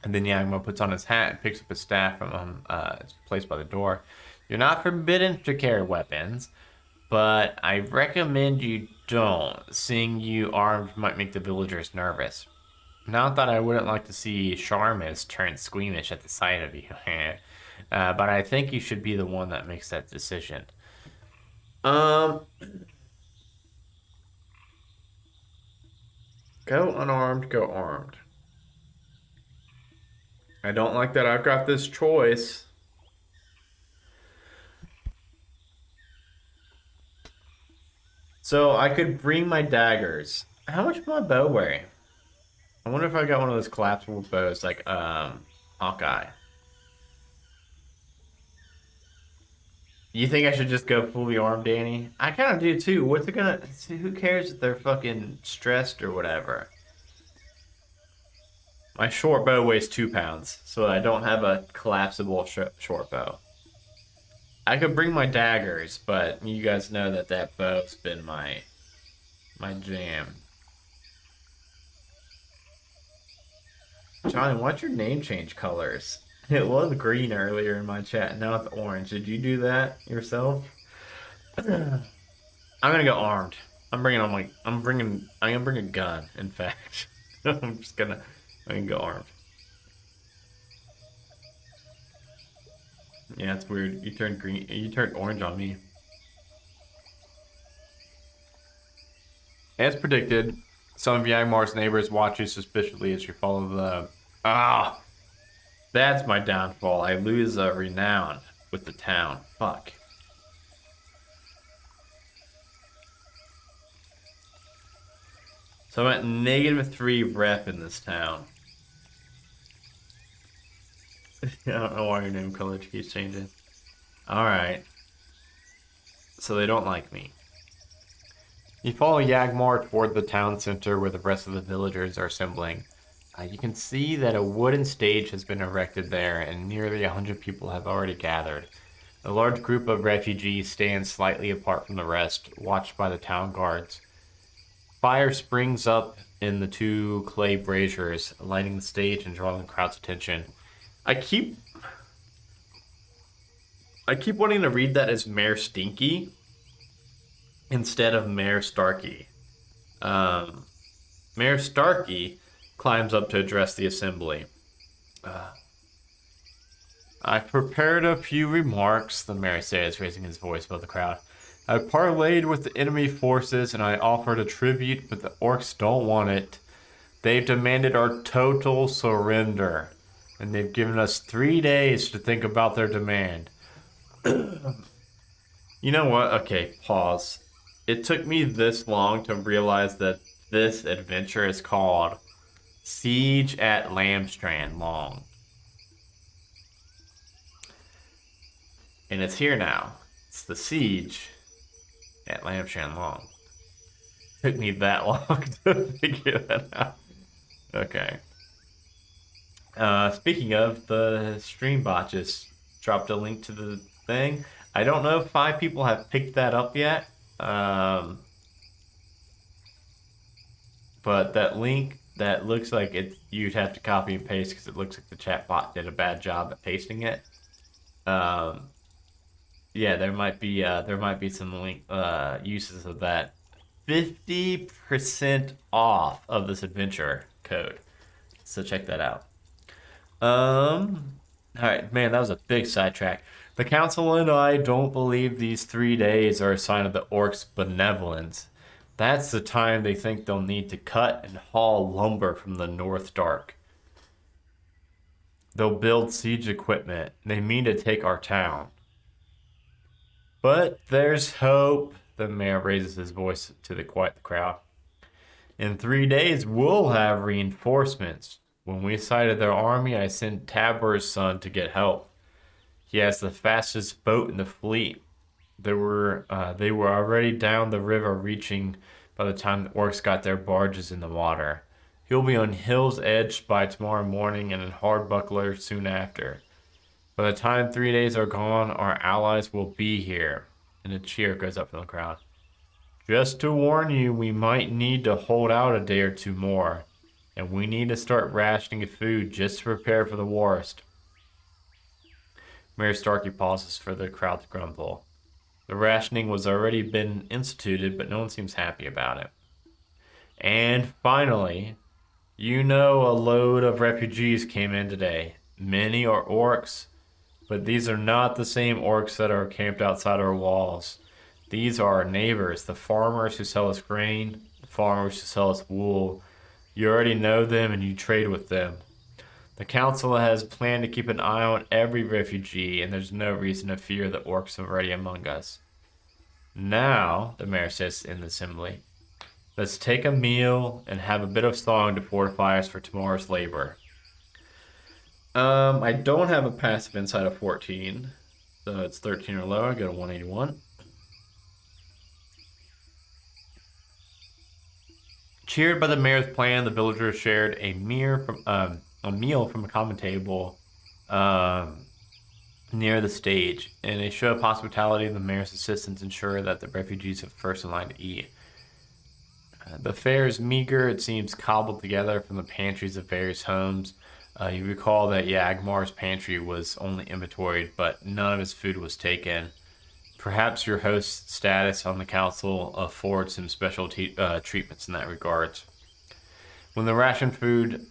And then Yagmar puts on his hat and picks up his staff from its place by the door. You're not forbidden to carry weapons, but I recommend you don't. Seeing you armed might make the villagers nervous. Not that I wouldn't like to see Sharmas turn squeamish at the sight of you, but I think you should be the one that makes that decision. Go unarmed, go armed. I don't like that I've got this choice. So I could bring my daggers. How much would my bow weigh? I wonder if I got one of those collapsible bows like Hawkeye. You think I should just go fully armed, Danny? I kind of do too. What's it gonna... Who cares if they're fucking stressed or whatever? My short bow weighs 2 pounds, so I don't have a collapsible short bow. I could bring my daggers, but you guys know that bow's been my jam. Johnny, why'd your name change colors? It was green earlier in my chat, now it's orange. Did you do that yourself? I'm gonna go armed. I'm gonna bring a gun, in fact. I'm gonna go armed. Yeah, it's weird. You turned orange on me. As predicted, some of Yagmar's neighbors watch you suspiciously as you follow the... That's my downfall. I lose renown with the town. Fuck. So I'm at -3 rep in this town. I don't know why your name color keeps changing. Alright. So they don't like me. You follow Yagmar toward the town center where the rest of the villagers are assembling. You can see that a wooden stage has been erected there, and nearly 100 people have already gathered. A large group of refugees stands slightly apart from the rest, watched by the town guards. Fire springs up in the 2 clay braziers, lighting the stage and drawing the crowd's attention. I keep wanting to read that as Mayor Stinky instead of Mayor Starkey. Mayor Starkey climbs up to address the assembly. I've prepared a few remarks, the mayor says, raising his voice above the crowd. I parlayed with the enemy forces and I offered a tribute, but the orcs don't want it. They've demanded our total surrender, and they've given us 3 days to think about their demand. You know what? Okay, pause. It took me this long to realize that this adventure is called Siege at Lamstrand Long. And it's here now. It's the Siege at Lamstrand Long. Took me that long to figure that out. Okay. Speaking of, the stream bot just dropped a link to the thing. I don't know if 5 people have picked that up yet. But that link, that looks like you'd have to copy and paste because it looks like the chat bot did a bad job at pasting it. Yeah, there might be some link uses of that. 50% off of this adventure code. So check that out. All right, man, that was a big sidetrack. The council and I don't believe these 3 days are a sign of the orcs' benevolence. That's the time they think they'll need to cut and haul lumber from the North Dark. They'll build siege equipment. They mean to take our town. But there's hope. The mayor raises his voice to the quiet crowd. In 3 days, we'll have reinforcements. When we sighted their army, I sent Tabor's son to get help. He has the fastest boat in the fleet. They were already down the river, reaching by the time the orcs got their barges in the water. He'll be on Hill's Edge by tomorrow morning and in Hardbuckler soon after. By the time 3 days are gone, our allies will be here. And a cheer goes up from the crowd. Just to warn you, we might need to hold out a day or two more. And we need to start rationing food just to prepare for the worst. Mayor Starkey pauses for the crowd to grumble. The rationing was already been instituted, but no one seems happy about it. And finally, a load of refugees came in today. Many are orcs, but these are not the same orcs that are camped outside our walls. These are our neighbors, the farmers who sell us grain, the farmers who sell us wool. You already know them and you trade with them. The council has planned to keep an eye on every refugee, and there's no reason to fear the orcs already among us. Now, the mayor says in the assembly, let's take a meal and have a bit of song to fortify us for tomorrow's labor. I don't have a passive inside of 14, so it's 13 or lower. I go to 181. Cheered by the mayor's plan, the villagers shared a meal from a common table near the stage. In a show of hospitality, the mayor's assistants ensure that the refugees have first in line to eat. The fare is meager. It seems cobbled together from the pantries of various homes. You recall that Yagmar's pantry was only inventoried, but none of his food was taken. Perhaps your host's status on the council affords him special treatments in that regard. When the ration food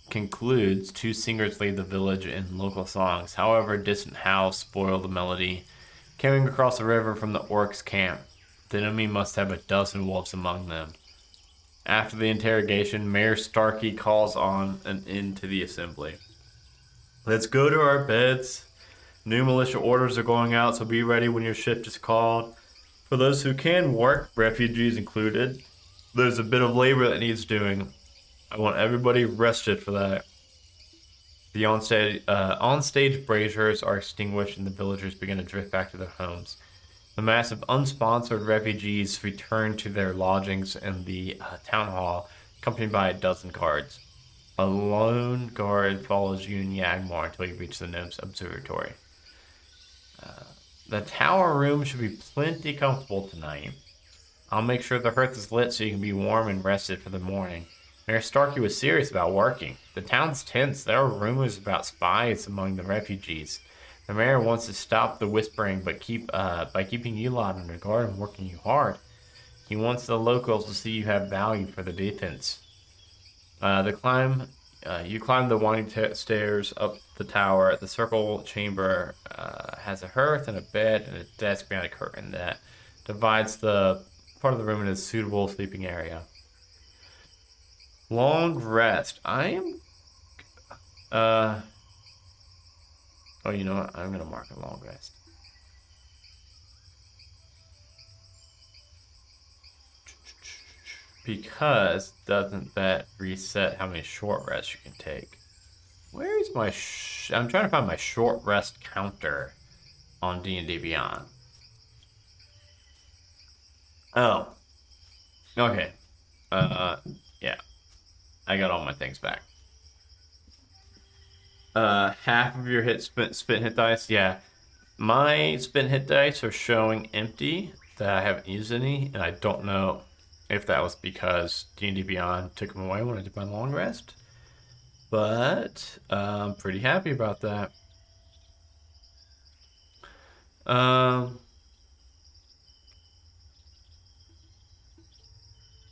concludes, 2 singers lead the village in local songs. However, distant howls spoil the melody. Carrying across the river from the orcs' camp, the enemy must have a dozen wolves among them. After the interrogation, Mayor Starkey calls on an end to the assembly. Let's go to our beds. New militia orders are going out, so be ready when your shift is called. For those who can work, refugees included, there's a bit of labor that needs doing. I want everybody rested for that. The onstage braziers are extinguished and the villagers begin to drift back to their homes. The mass of unsponsored refugees return to their lodgings in the town hall, accompanied by a dozen guards. A lone guard follows you and Yagmar until you reach the gnome's observatory. The tower room should be plenty comfortable tonight. I'll make sure the hearth is lit so you can be warm and rested for the morning. Mayor Starkey was serious about working. The town's tense. There are rumors about spies among the refugees. The mayor wants to stop the whispering, but by keeping you lot under guard and working you hard. He wants the locals to see you have value for the defense. You climb the winding stairs up the tower. The circle chamber has a hearth and a bed and a desk behind a curtain that divides the part of the room into a suitable sleeping area. Long rest. I am. Oh, you know what? I'm gonna mark a long rest. Because doesn't that reset how many short rests you can take? Where is my I'm trying to find my short rest counter on D&D Beyond. Oh. Okay. Yeah. I got all my things back. Half of your spent hit dice. Yeah. My spent hit dice are showing empty that I haven't used any, and I don't know if that was because D&D Beyond took them away when I did my long rest. But I'm pretty happy about that.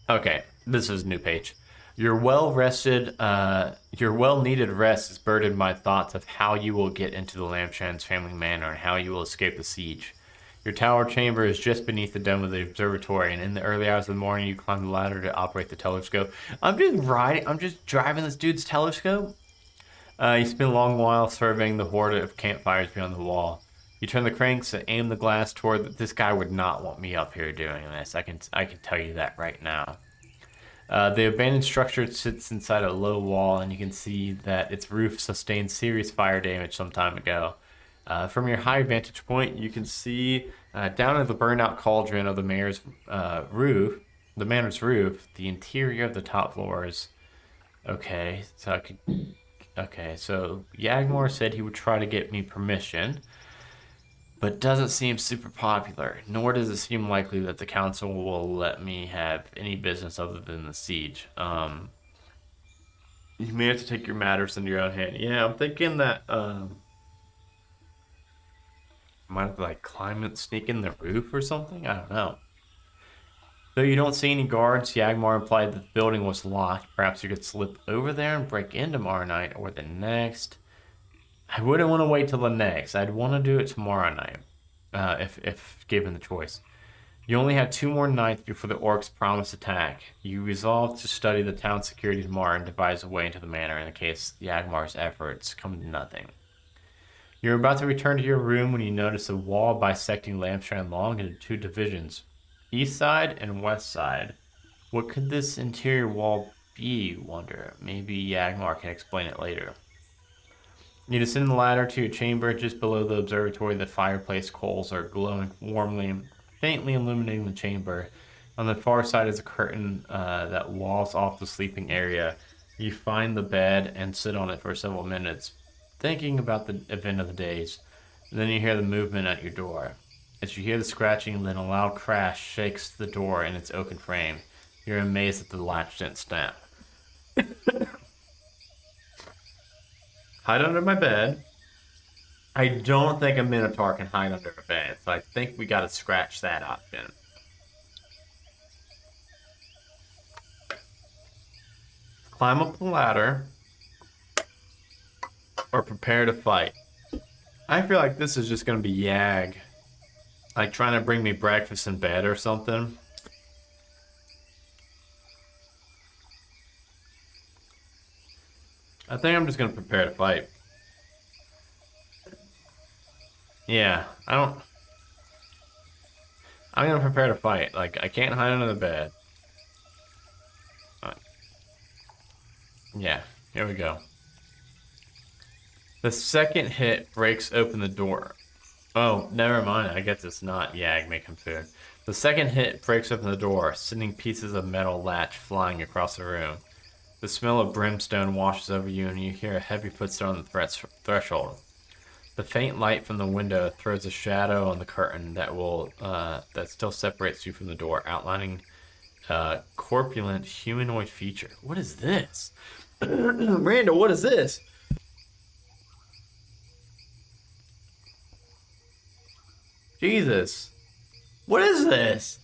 Okay, this is a new page. Your well-needed rest is burdened by thoughts of how you will get into the Lamstrand's family manor and how you will escape the siege. Your tower chamber is just beneath the dome of the observatory, and in the early hours of the morning, you climb the ladder to operate the telescope. I'm just driving this dude's telescope. You spend a long while surveying the horde of campfires beyond the wall. You turn the cranks and aim the glass toward. This guy would not want me up here doing this. I can tell you that right now. The abandoned structure sits inside a low wall, and you can see that its roof sustained serious fire damage some time ago. From your high vantage point, you can see down at the burnout cauldron of the manor's roof, the interior of the top floors. Okay, so Yagmor said he would try to get me permission, but doesn't seem super popular, nor does it seem likely that the council will let me have any business other than the siege. You may have to take your matters into your own hand. Yeah, I'm thinking that might have like sneak in the roof or something. I don't know. Though you don't see any guards, Yagmar implied that the building was locked. Perhaps you could slip over there and break in tomorrow night or the next. I wouldn't want to wait till the next. I'd want to do it tomorrow night, if given the choice. You only have 2 more nights before the orcs' promised attack. You resolve to study the town's security tomorrow and devise a way into the manor in case Yagmar's efforts come to nothing. You're about to return to your room when you notice a wall bisecting Lamstrand long into 2 divisions, east side and west side. What could this interior wall be, you wonder? Maybe Yagmar can explain it later. You descend the ladder to your chamber just below the observatory. The fireplace coals are glowing warmly, faintly illuminating the chamber. On the far side is a curtain that walls off the sleeping area. You find the bed and sit on it for several minutes, thinking about the event of the days. And then you hear the movement at your door. As you hear the scratching, then a loud crash shakes the door in its oaken frame. You're amazed that the latch didn't snap. Hide under my bed. I don't think a Minotaur can hide under a bed, so I think we gotta scratch that option. Climb up the ladder. Or prepare to fight. I feel like this is just gonna be Yag. Like trying to bring me breakfast in bed or something. I think I'm just gonna prepare to fight. Yeah, I'm gonna prepare to fight. Like, I can't hide under the bed. Yeah, here we go. The second hit breaks open the door. Oh, never mind. I guess it's not Yag making food. The second hit breaks open the door, sending pieces of metal latch flying across the room. The smell of brimstone washes over you, and you hear a heavy footstep on the threshold. The faint light from the window throws a shadow on the curtain that still separates you from the door, outlining a corpulent humanoid feature. What is this? Randall, what is this? Jesus. What is this?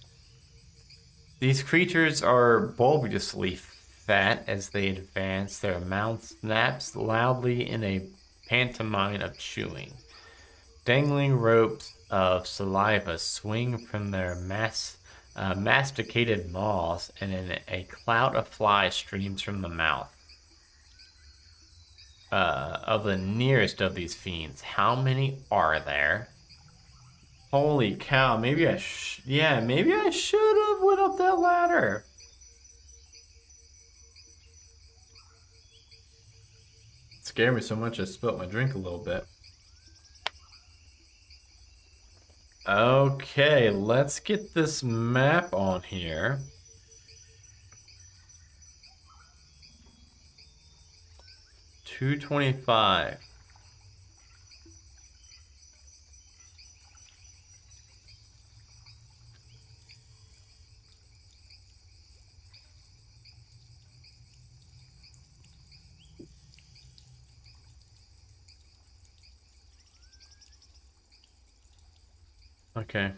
These creatures are bulbously fat as they advance. Their mouth snaps loudly in a pantomime of chewing. Dangling ropes of saliva swing from their masticated maws, and a cloud of flies streams from the mouth of the nearest of these fiends. How many are there? Holy cow! Maybe I should have went up that ladder. It scared me so much I spilt my drink a little bit. Okay, let's get this map on here. $225. Okay.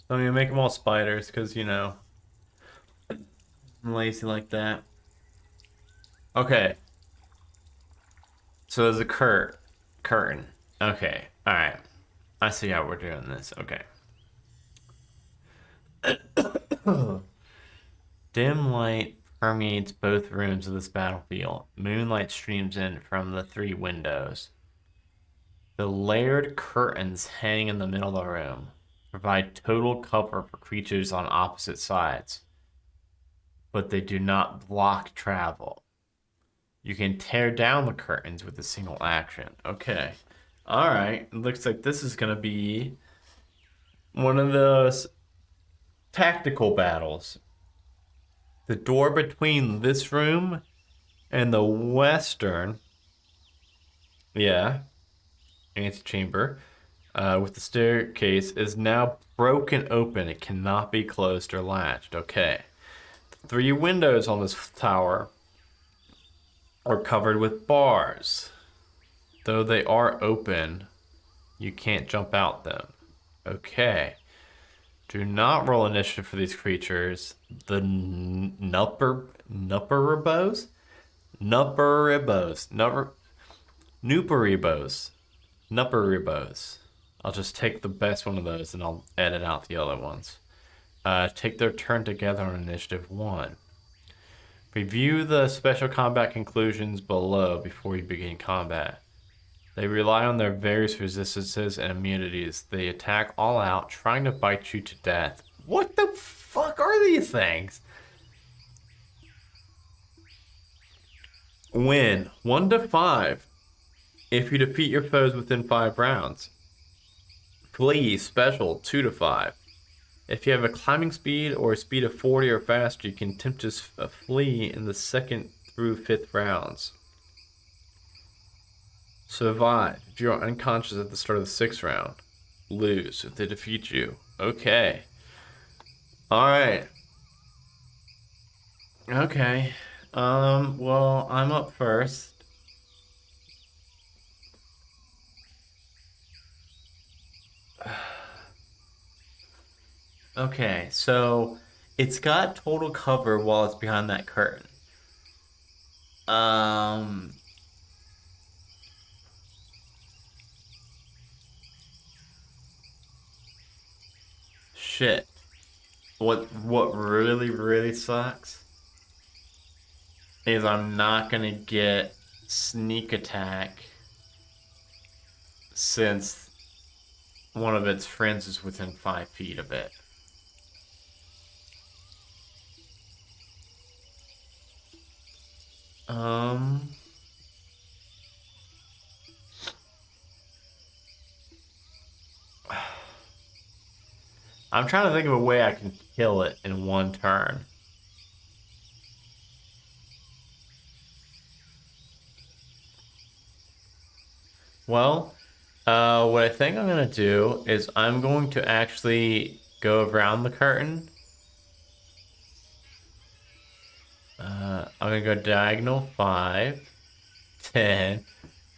I'm gonna make them all spiders because, you know, I'm lazy like that. Okay. So there's a curtain. Okay. All right. I see how we're doing this. Okay. Dim light permeates both rooms of this battlefield. Moonlight streams in from the three windows. The layered curtains hang in the middle of the room, provide total cover for creatures on opposite sides, but they do not block travel. You can tear down the curtains with a single action. Okay. All right. It looks like this is going to be one of those tactical battles. The door between this room and the western, yeah, antechamber, with the staircase is now broken open. It cannot be closed or latched. Okay. The three windows on this tower are covered with bars. Though they are open, you can't jump out them. Okay. Do not roll initiative for these creatures. The Nupperibos? Nupperibos. Nupperibos. I'll just take the best one of those and I'll edit out the other ones. Take their turn together on initiative 1. Review the special combat conclusions below before you begin combat. They rely on their various resistances and immunities. They attack all out, trying to bite you to death. What the fuck are these things? Win 1 to 5 if you defeat your foes within 5 rounds. Flee special 2 to 5. If you have a climbing speed or a speed of 40 or faster, you can attempt to flee in the 2nd through 5th rounds. Survive if you are unconscious at the start of the 6th round. Lose if they defeat you. Okay. Alright. Okay. Well, I'm up first. Okay, so it's got total cover while it's behind that curtain. Um, Shit. What really sucks is I'm not gonna get sneak attack since one of its friends is within 5 feet of it. Um, I'm trying to think of a way I can kill it in one turn. Well, what I think I'm gonna do is I'm going to actually go around the curtain. I'm gonna go diagonal 5, 10.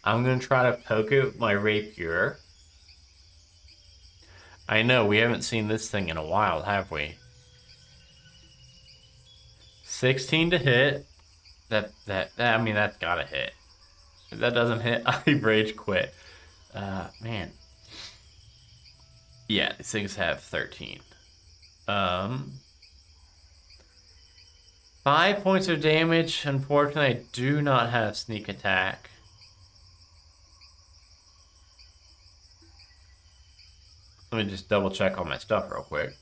I'm gonna try to poke it with my rapier. I know, we haven't seen this thing in a while, have we? 16 to hit. I mean, that's gotta hit. If that doesn't hit, I rage quit. Man. Yeah, these things have 13. Um, 5 points of damage. Unfortunately, I do not have sneak attack. Let me just double check all my stuff real quick.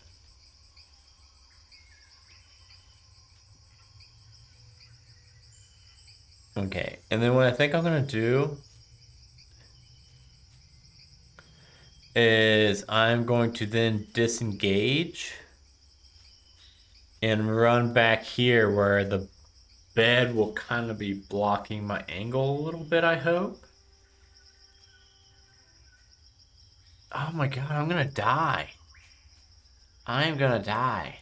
Okay, and then what I think I'm gonna do is I'm going to then disengage and run back here where the bed will kind of be blocking my angle a little bit, I hope. Oh my god, I'm gonna die. I'm gonna die.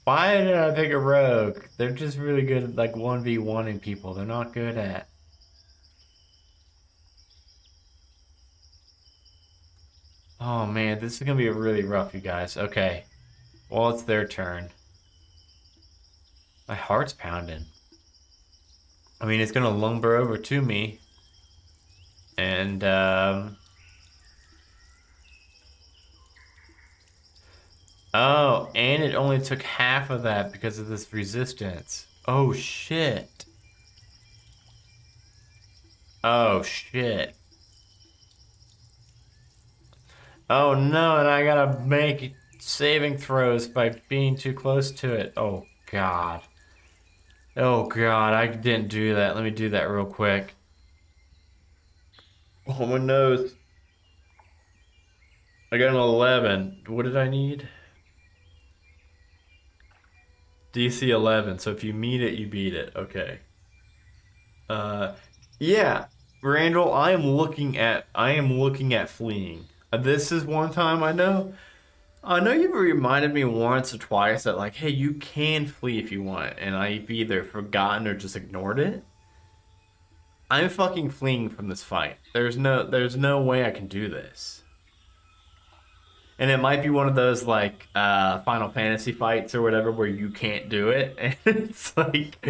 Why did I pick a rogue? They're just really good at like 1v1ing people. They're not good at. Oh man, this is gonna be really rough, you guys. Okay. Well, it's their turn. My heart's pounding. I mean, it's gonna lumber over to me. And, oh, and it only took half of that because of this resistance. Oh, shit. Oh, shit. Oh, no, and I gotta make saving throws by being too close to it. Oh, God. Oh, God, I didn't do that. Let me do that real quick. Oh, my nose. I got an 11. What did I need? DC 11. So if you meet it, you beat it. Okay. Uh, yeah, Randall, I am looking at fleeing. This is one time I know. I know you've reminded me once or twice that like, hey, you can flee if you want, and I've either forgotten or just ignored it. I'm fucking fleeing from this fight. There's no way I can do this. And it might be one of those like Final Fantasy fights or whatever where you can't do it. And it's like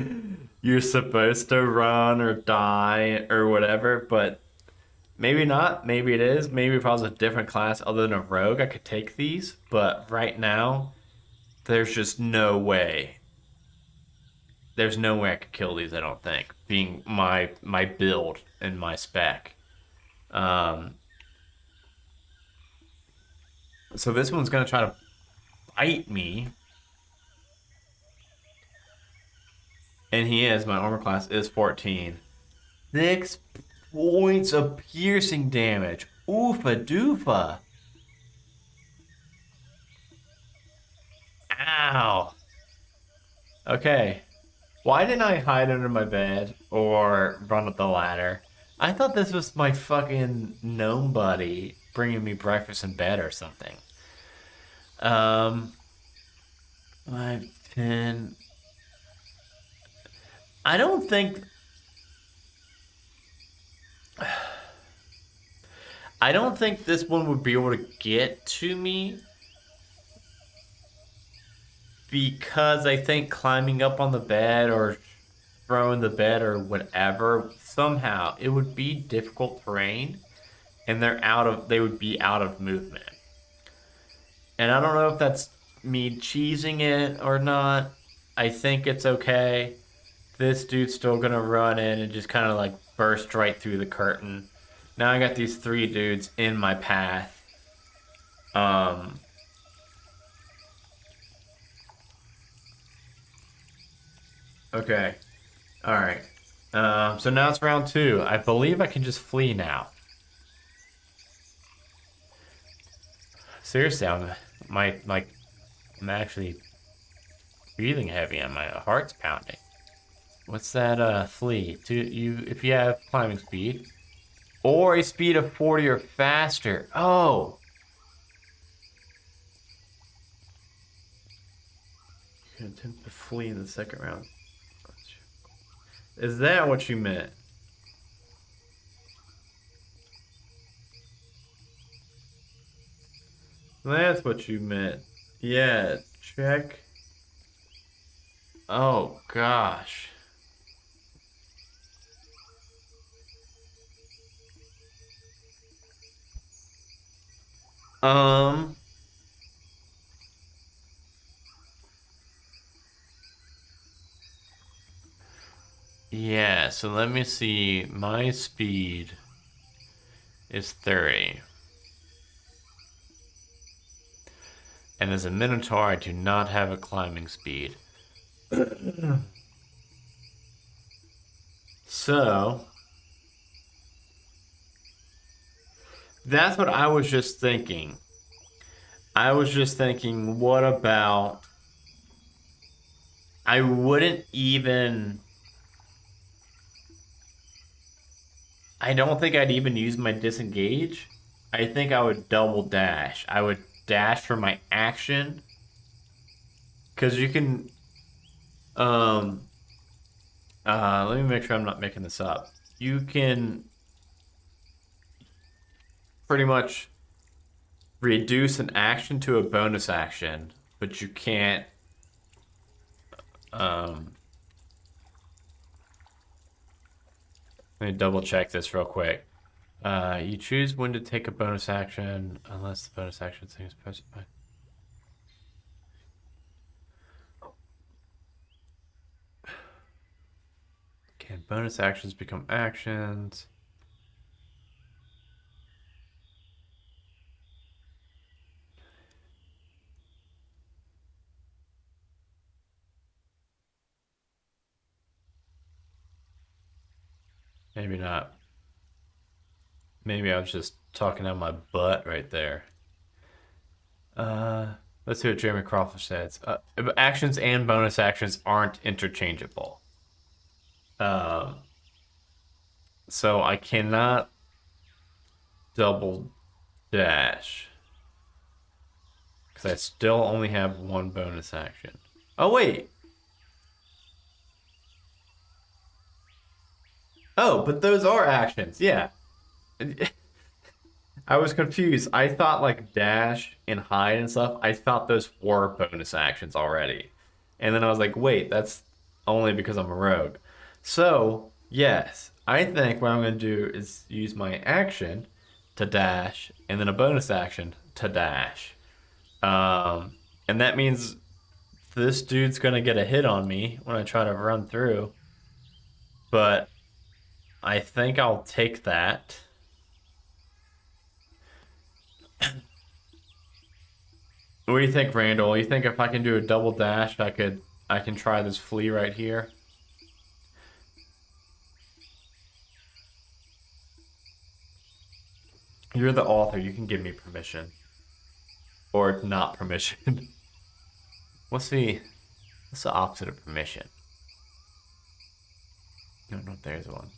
you're supposed to run or die or whatever, but maybe not. Maybe it is. Maybe if I was a different class other than a rogue, I could take these. But right now, there's just no way. There's no way I could kill these, I don't think, being my build and my spec. Um, so this one's gonna try to bite me. And he is. My armor class is 14. 6 points of piercing damage. Oofa doofa. Ow. Okay. Why didn't I hide under my bed or run up the ladder? I thought this was my fucking gnome buddy bringing me breakfast in bed or something. Um, 5, 10. I don't think. I don't think this one would be able to get to me because I think climbing up on the bed or throwing the bed or whatever, somehow it would be difficult terrain and they would be out of movement. And I don't know if that's me cheesing it or not. I think it's okay. This dude's still gonna run in and just kind of like burst right through the curtain. Now I got these 3 dudes in my path. Um, okay. All right. So now it's round 2. I believe I can just flee now. Seriously, I'm actually breathing heavy and my heart's pounding. What's that? Flee to you if you have climbing speed or a speed of 40 or faster. Oh, you can attempt to flee in the second round. Is that what you meant? That's what you meant. Yeah, check. Oh gosh. Um, yeah, so let me see. My speed is 30. And as a Minotaur, I do not have a climbing speed. So, that's what I was just thinking. I was just thinking, what about. I wouldn't even. I don't think I'd even use my disengage. I think I would double dash. I would dash for my action. Because you can. Um, let me make sure I'm not making this up. You can pretty much reduce an action to a bonus action, but you can't. Um, Let me double check this real quick. You choose when to take a bonus action, unless the bonus action thing is specified. Can bonus actions become actions? Maybe not. Maybe I was just talking out my butt right there. Let's see what Jeremy Crawford says. Actions and bonus actions aren't interchangeable. Um, so I cannot double dash because I still only have one bonus action. Oh wait. Oh, but those are actions. Yeah. I was confused. I thought like dash and hide and stuff, I thought those were bonus actions already. And then I was like, wait, that's only because I'm a rogue. So, yes, I think what I'm going to do is use my action to dash and then a bonus action to dash. Um, and that means this dude's going to get a hit on me when I try to run through. But I think I'll take that. What do you think, Randall? You think if I can do a double dash, I can try this flea right here? You're the author. You can give me permission or not permission. what's the what's the opposite of permission? No, there's one.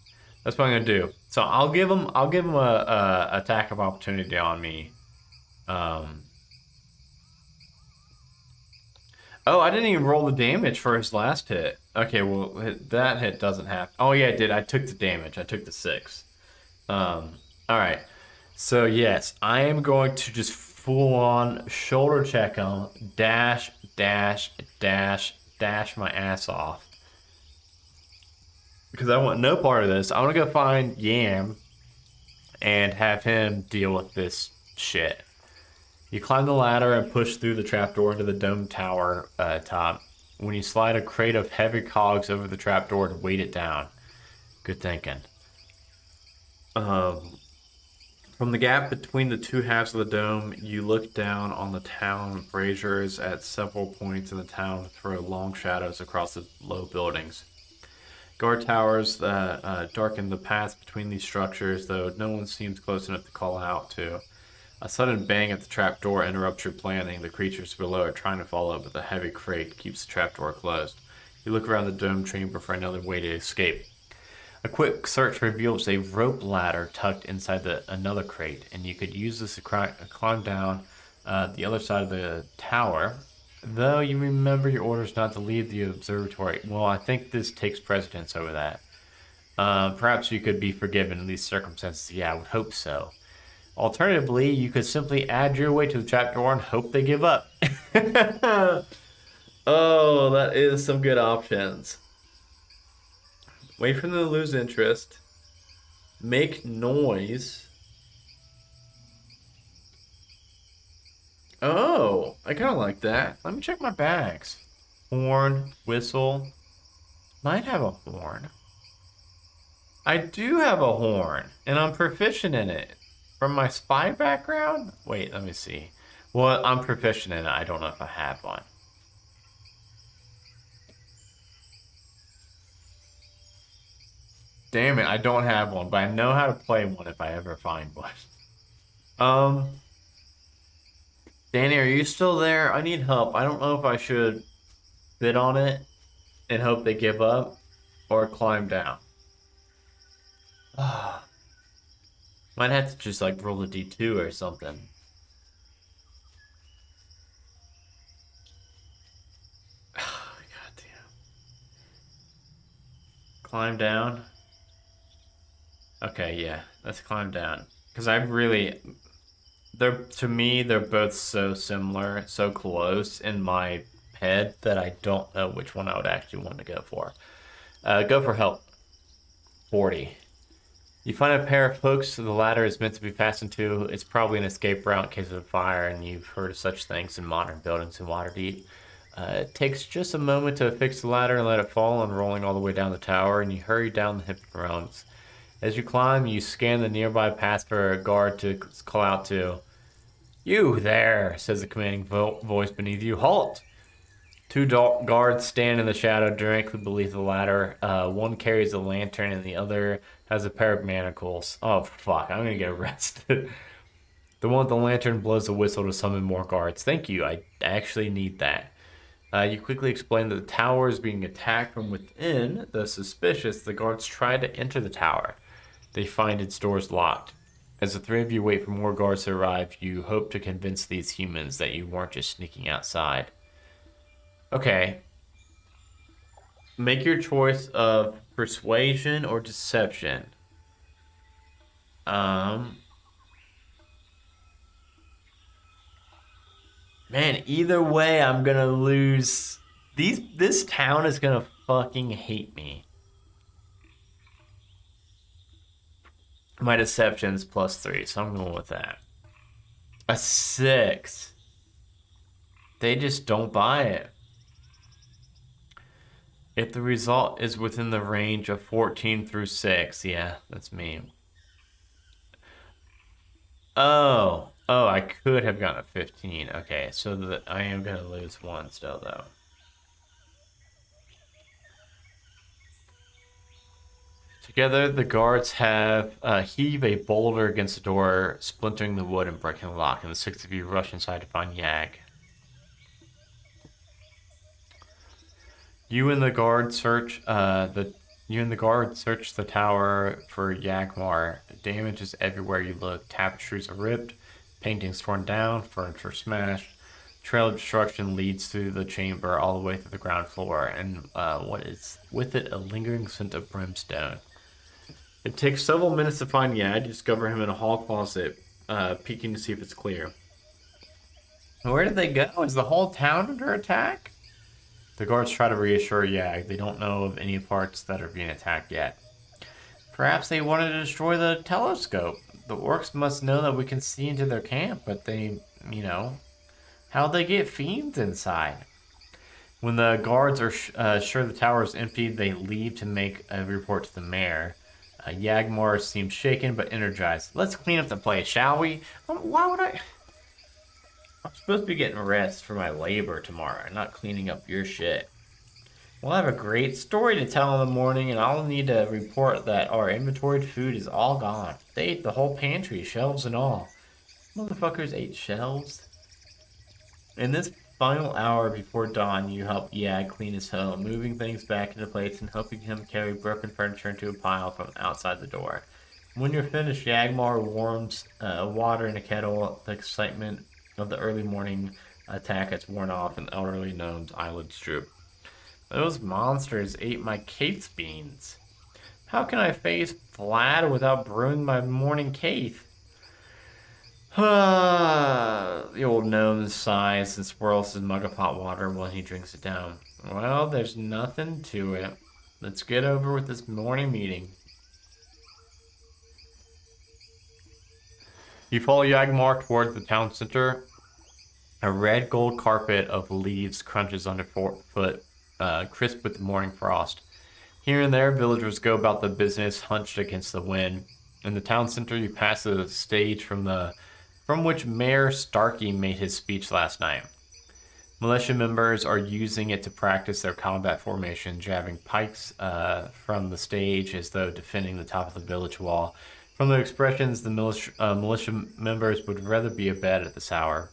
That's what I'm gonna do. So I'll give him a attack of opportunity on me. Um. Oh, I didn't even roll the damage for his last hit. Okay, well that hit doesn't have. Oh yeah, I did. I took the damage. I took the 6. Um. All right. So yes, I am going to just full on shoulder check him, dash, dash, dash, dash my ass off. Because I want no part of this. I want to go find Yam and have him deal with this shit. You climb the ladder and push through the trapdoor into the dome tower top. When you slide a crate of heavy cogs over the trapdoor to weight it down. Good thinking. Um, From the gap between the two halves of the dome, you look down on the town braziers at several points in the town throw long shadows across the low buildings. Guard towers that darken the path between these structures, though no one seems close enough to call out to. A sudden bang at the trapdoor interrupts your planning. The creatures below are trying to follow, but the heavy crate keeps the trapdoor closed. You look around the dome chamber for another way to escape. A quick search reveals a rope ladder tucked inside another crate, and you could use this to climb down the other side of the tower. Though you remember your orders not to leave the observatory. Well, I think this takes precedence over that. Perhaps you could be forgiven in these circumstances. Yeah, I would hope so. Alternatively, you could simply add your way to the trapdoor and hope they give up. Oh, that is some good options. Wait for them to lose interest. Make noise. Oh, I kind of like that. Let me check my bags. Horn, whistle. Might have a horn. I do have a horn, and I'm proficient in it. From my spy background? Wait, let me see. Well, I'm proficient in it. I don't know if I have one. Damn it, I don't have one, but I know how to play one if I ever find one. Um, Danny, are you still there? I need help. I don't know if I should bid on it and hope they give up or climb down. Might have to just like roll a d2 or something. God damn. Climb down. Okay, yeah, let's climb down. Because I really, to me, they're both so similar, so close in my head that I don't know which one I would actually want to go for. Go for help. 40. You find a pair of hooks the ladder is meant to be fastened to. It's probably an escape route in case of a fire, and you've heard of such things in modern buildings in Waterdeep. It takes just a moment to fix the ladder and let it fall, unrolling all the way down the tower, and you hurry down the hip rungs. As you climb, you scan the nearby path for a guard to call out to. You there, says the commanding voice beneath you. Halt! Two guards stand in the shadow directly beneath the ladder. One carries a lantern and the other has a pair of manacles. Oh, fuck. I'm going to get arrested. The one with the lantern blows a whistle to summon more guards. Thank you. I actually need that. You quickly explain that the tower is being attacked from within. Though suspicious, the guards try to enter the tower. They find its doors locked. As the three of you wait for more guards to arrive, you hope to convince these humans that you weren't just sneaking outside. Okay. Make your choice of persuasion or deception. Man, either way, I'm gonna lose. This town is gonna fucking hate me. My deception's +3, so I'm going with that. A 6. They just don't buy it. If the result is within the range of 14 through 6, yeah, that's me. Oh, I could have gotten a 15. Okay, so I am gonna lose one still, though. Together, the guards have heave a boulder against the door, splintering the wood and breaking the lock, and the 6 of you rush inside to find Yag. You and the guard search the tower for Yagmar. Damage is everywhere you look. Tapestries are ripped, paintings torn down, furniture smashed. Trail of destruction leads through the chamber all the way to the ground floor, and what is with it, a lingering scent of brimstone. It takes several minutes to find Yad. You discover him in a hall closet, peeking to see if it's clear. Where did they go? Is the whole town under attack? The guards try to reassure Yag. They don't know of any parts that are being attacked yet. Perhaps they wanted to destroy the telescope. The orcs must know that we can see into their camp, but they, how'd they get fiends inside? When the guards are sure the tower is empty, they leave to make a report to the mayor. Yagmar seems shaken but energized. Let's clean up the place, shall we? Why would I? I'm supposed to be getting rest for my labor tomorrow, not cleaning up your shit. We'll have a great story to tell in the morning, and I'll need to report that our inventoried food is all gone. They ate the whole pantry, shelves and all. Motherfuckers ate shelves. In this final hour before dawn, you help Yag clean his home, moving things back into place and helping him carry broken furniture into a pile from outside the door. When you're finished, Yagmar warms water in a kettle. The excitement of the early morning attack has worn off, and the elderly gnome's eyelids droop. Those monsters ate my case beans. How can I face Vlad without brewing my morning case? The old gnome sighs and swirls his mug of hot water while he drinks it down. Well, there's nothing to it. Let's get over with this morning meeting. You follow Yagmar toward the town center. A red gold carpet of leaves crunches underfoot, crisp with the morning frost. Here and there, villagers go about their business, hunched against the wind. In the town center, you pass the stage from which Mayor Starkey made his speech last night. Militia members are using it to practice their combat formation, jabbing pikes from the stage as though defending the top of the village wall. From their expressions, the militia members would rather be abed at this hour.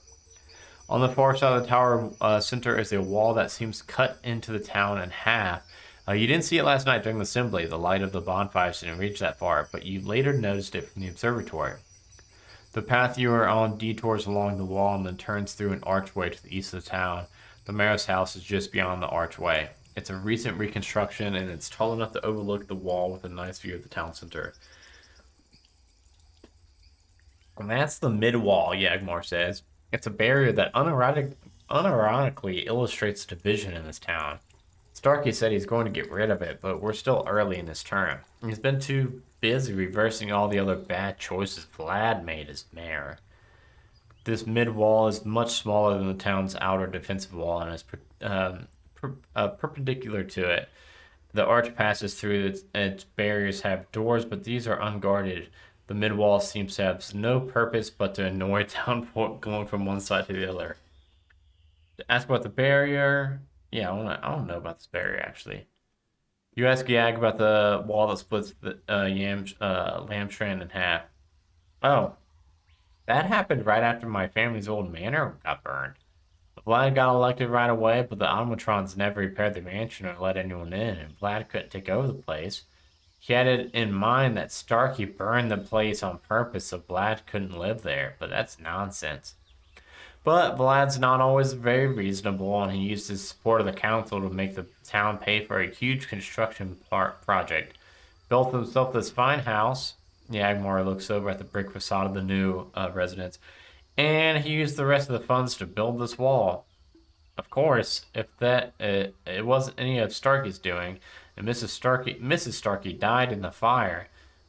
On the far side of the tower center is a wall that seems cut into the town in half. You didn't see it last night during the assembly. The light of the bonfires didn't reach that far, but you later noticed it from the observatory. The path you are on detours along the wall and then turns through an archway to the east of the town. The mayor's house is just beyond the archway. It's a recent reconstruction and it's tall enough to overlook the wall with a nice view of the town center. And that's the mid-wall, Yagmar says. It's a barrier that unironically illustrates the division in this town. Starkey said he's going to get rid of it, but we're still early in his term. He's been too busy reversing all the other bad choices Vlad made as mayor. This mid-wall is much smaller than the town's outer defensive wall and is perpendicular to it. The arch passes through its barriers have doors, but these are unguarded. The mid-wall seems to have no purpose but to annoy townfolk going from one side to the other. To ask about the barrier, yeah, I don't know about this barrier actually. You ask Yag about the wall that splits the Lamstrand in half. Oh, that happened right after my family's old manor got burned. Vlad got elected right away, but the Automatrons never repaired the mansion or let anyone in, and Vlad couldn't take over the place. He had it in mind that Starkey burned the place on purpose so Vlad couldn't live there, but that's nonsense. But Vlad's not always very reasonable, and he used his support of the council to make the town pay for a huge construction project. Built himself this fine house. Yagmar looks over at the brick facade of the new residence, and he used the rest of the funds to build this wall. Of course, if it wasn't any of Starkey's doing, and Mrs. Starkey died in the fire,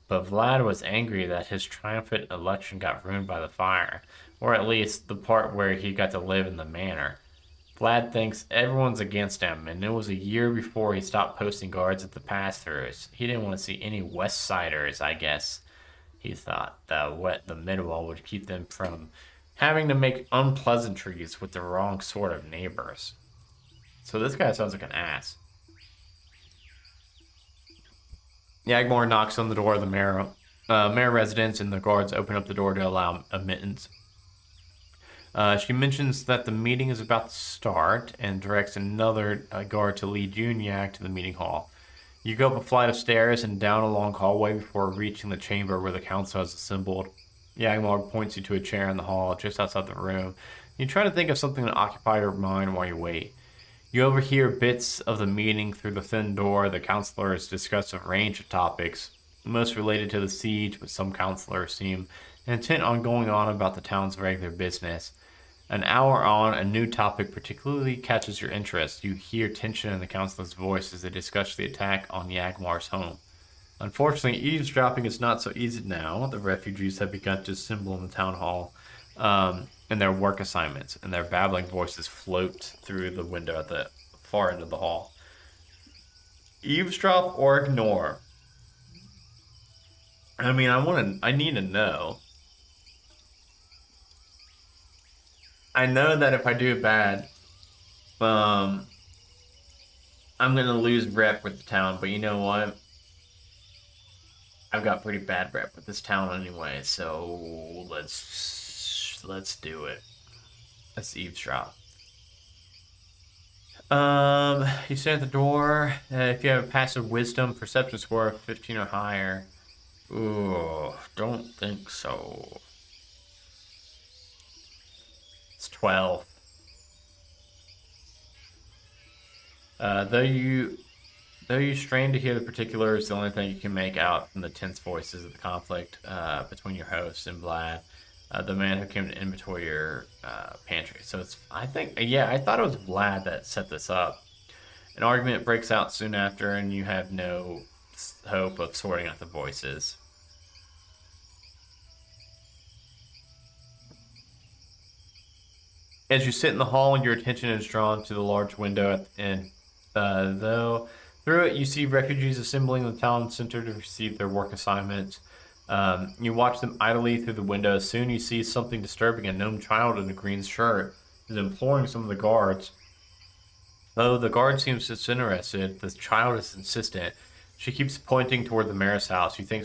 but Vlad was angry that his triumphant election got ruined by the fire, or at least the part where he got to live in the manor. Vlad thinks everyone's against him, and it was a year before he stopped posting guards at the pass-throughs. He didn't want to see any West Siders, I guess. He thought the mid-wall would keep them from having to make unpleasantries with the wrong sort of neighbors. So this guy sounds like an ass. Yagmar knocks on the door of the mayor residence, and the guards open up the door to allow admittance. She mentions that the meeting is about to start and directs another guard to lead you and Yak to the meeting hall. You go up a flight of stairs and down a long hallway before reaching the chamber where the council has assembled. Yagmar points you to a chair in the hall just outside the room. You try to think of something to occupy your mind while you wait. You overhear bits of the meeting through the thin door. The counselors discuss a range of topics, most related to the siege, but some counselors seem intent on going on about the town's regular business. An hour on, a new topic particularly catches your interest. You hear tension in the counselor's voice as they discuss the attack on Yagmar's home. Unfortunately, eavesdropping is not so easy now. The refugees have begun to assemble in the town hall in their work assignments, and their babbling voices float through the window at the far end of the hall. Eavesdrop or ignore? I mean, I need to know. I know that if I do bad, I'm gonna lose rep with the town, but you know what? I've got pretty bad rep with this town anyway, so let's do it. Let's eavesdrop. You stand at the door. If you have a passive wisdom perception score of 15 or higher. Ooh, don't think so. It's 12. Though you strain to hear the particulars, the only thing you can make out from the tense voices of the conflict between your host and Vlad. the man who came to inventory your pantry. So it's, I think, yeah, I thought it was Vlad that set this up. An argument breaks out soon after, and you have no hope of sorting out the voices. As you sit in the hall, your attention is drawn to the large window at the end. Though through it, you see refugees assembling in the town center to receive their work assignments. You watch them idly through the window. Soon, you see something disturbing. A gnome child in a green shirt is imploring some of the guards. Though the guard seems disinterested, the child is insistent. She keeps pointing toward the mayor's house. You think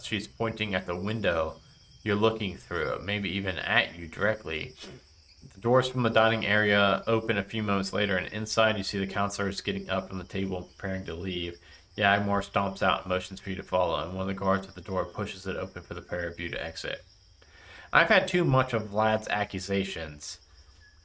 she's pointing at the window you're looking through, maybe even at you directly. The doors from the dining area open a few moments later, and inside you see the counselors getting up from the table and preparing to leave. Yagmore stomps out and motions for you to follow, and one of the guards at the door pushes it open for the pair of you to exit. I've had too much of Vlad's accusations.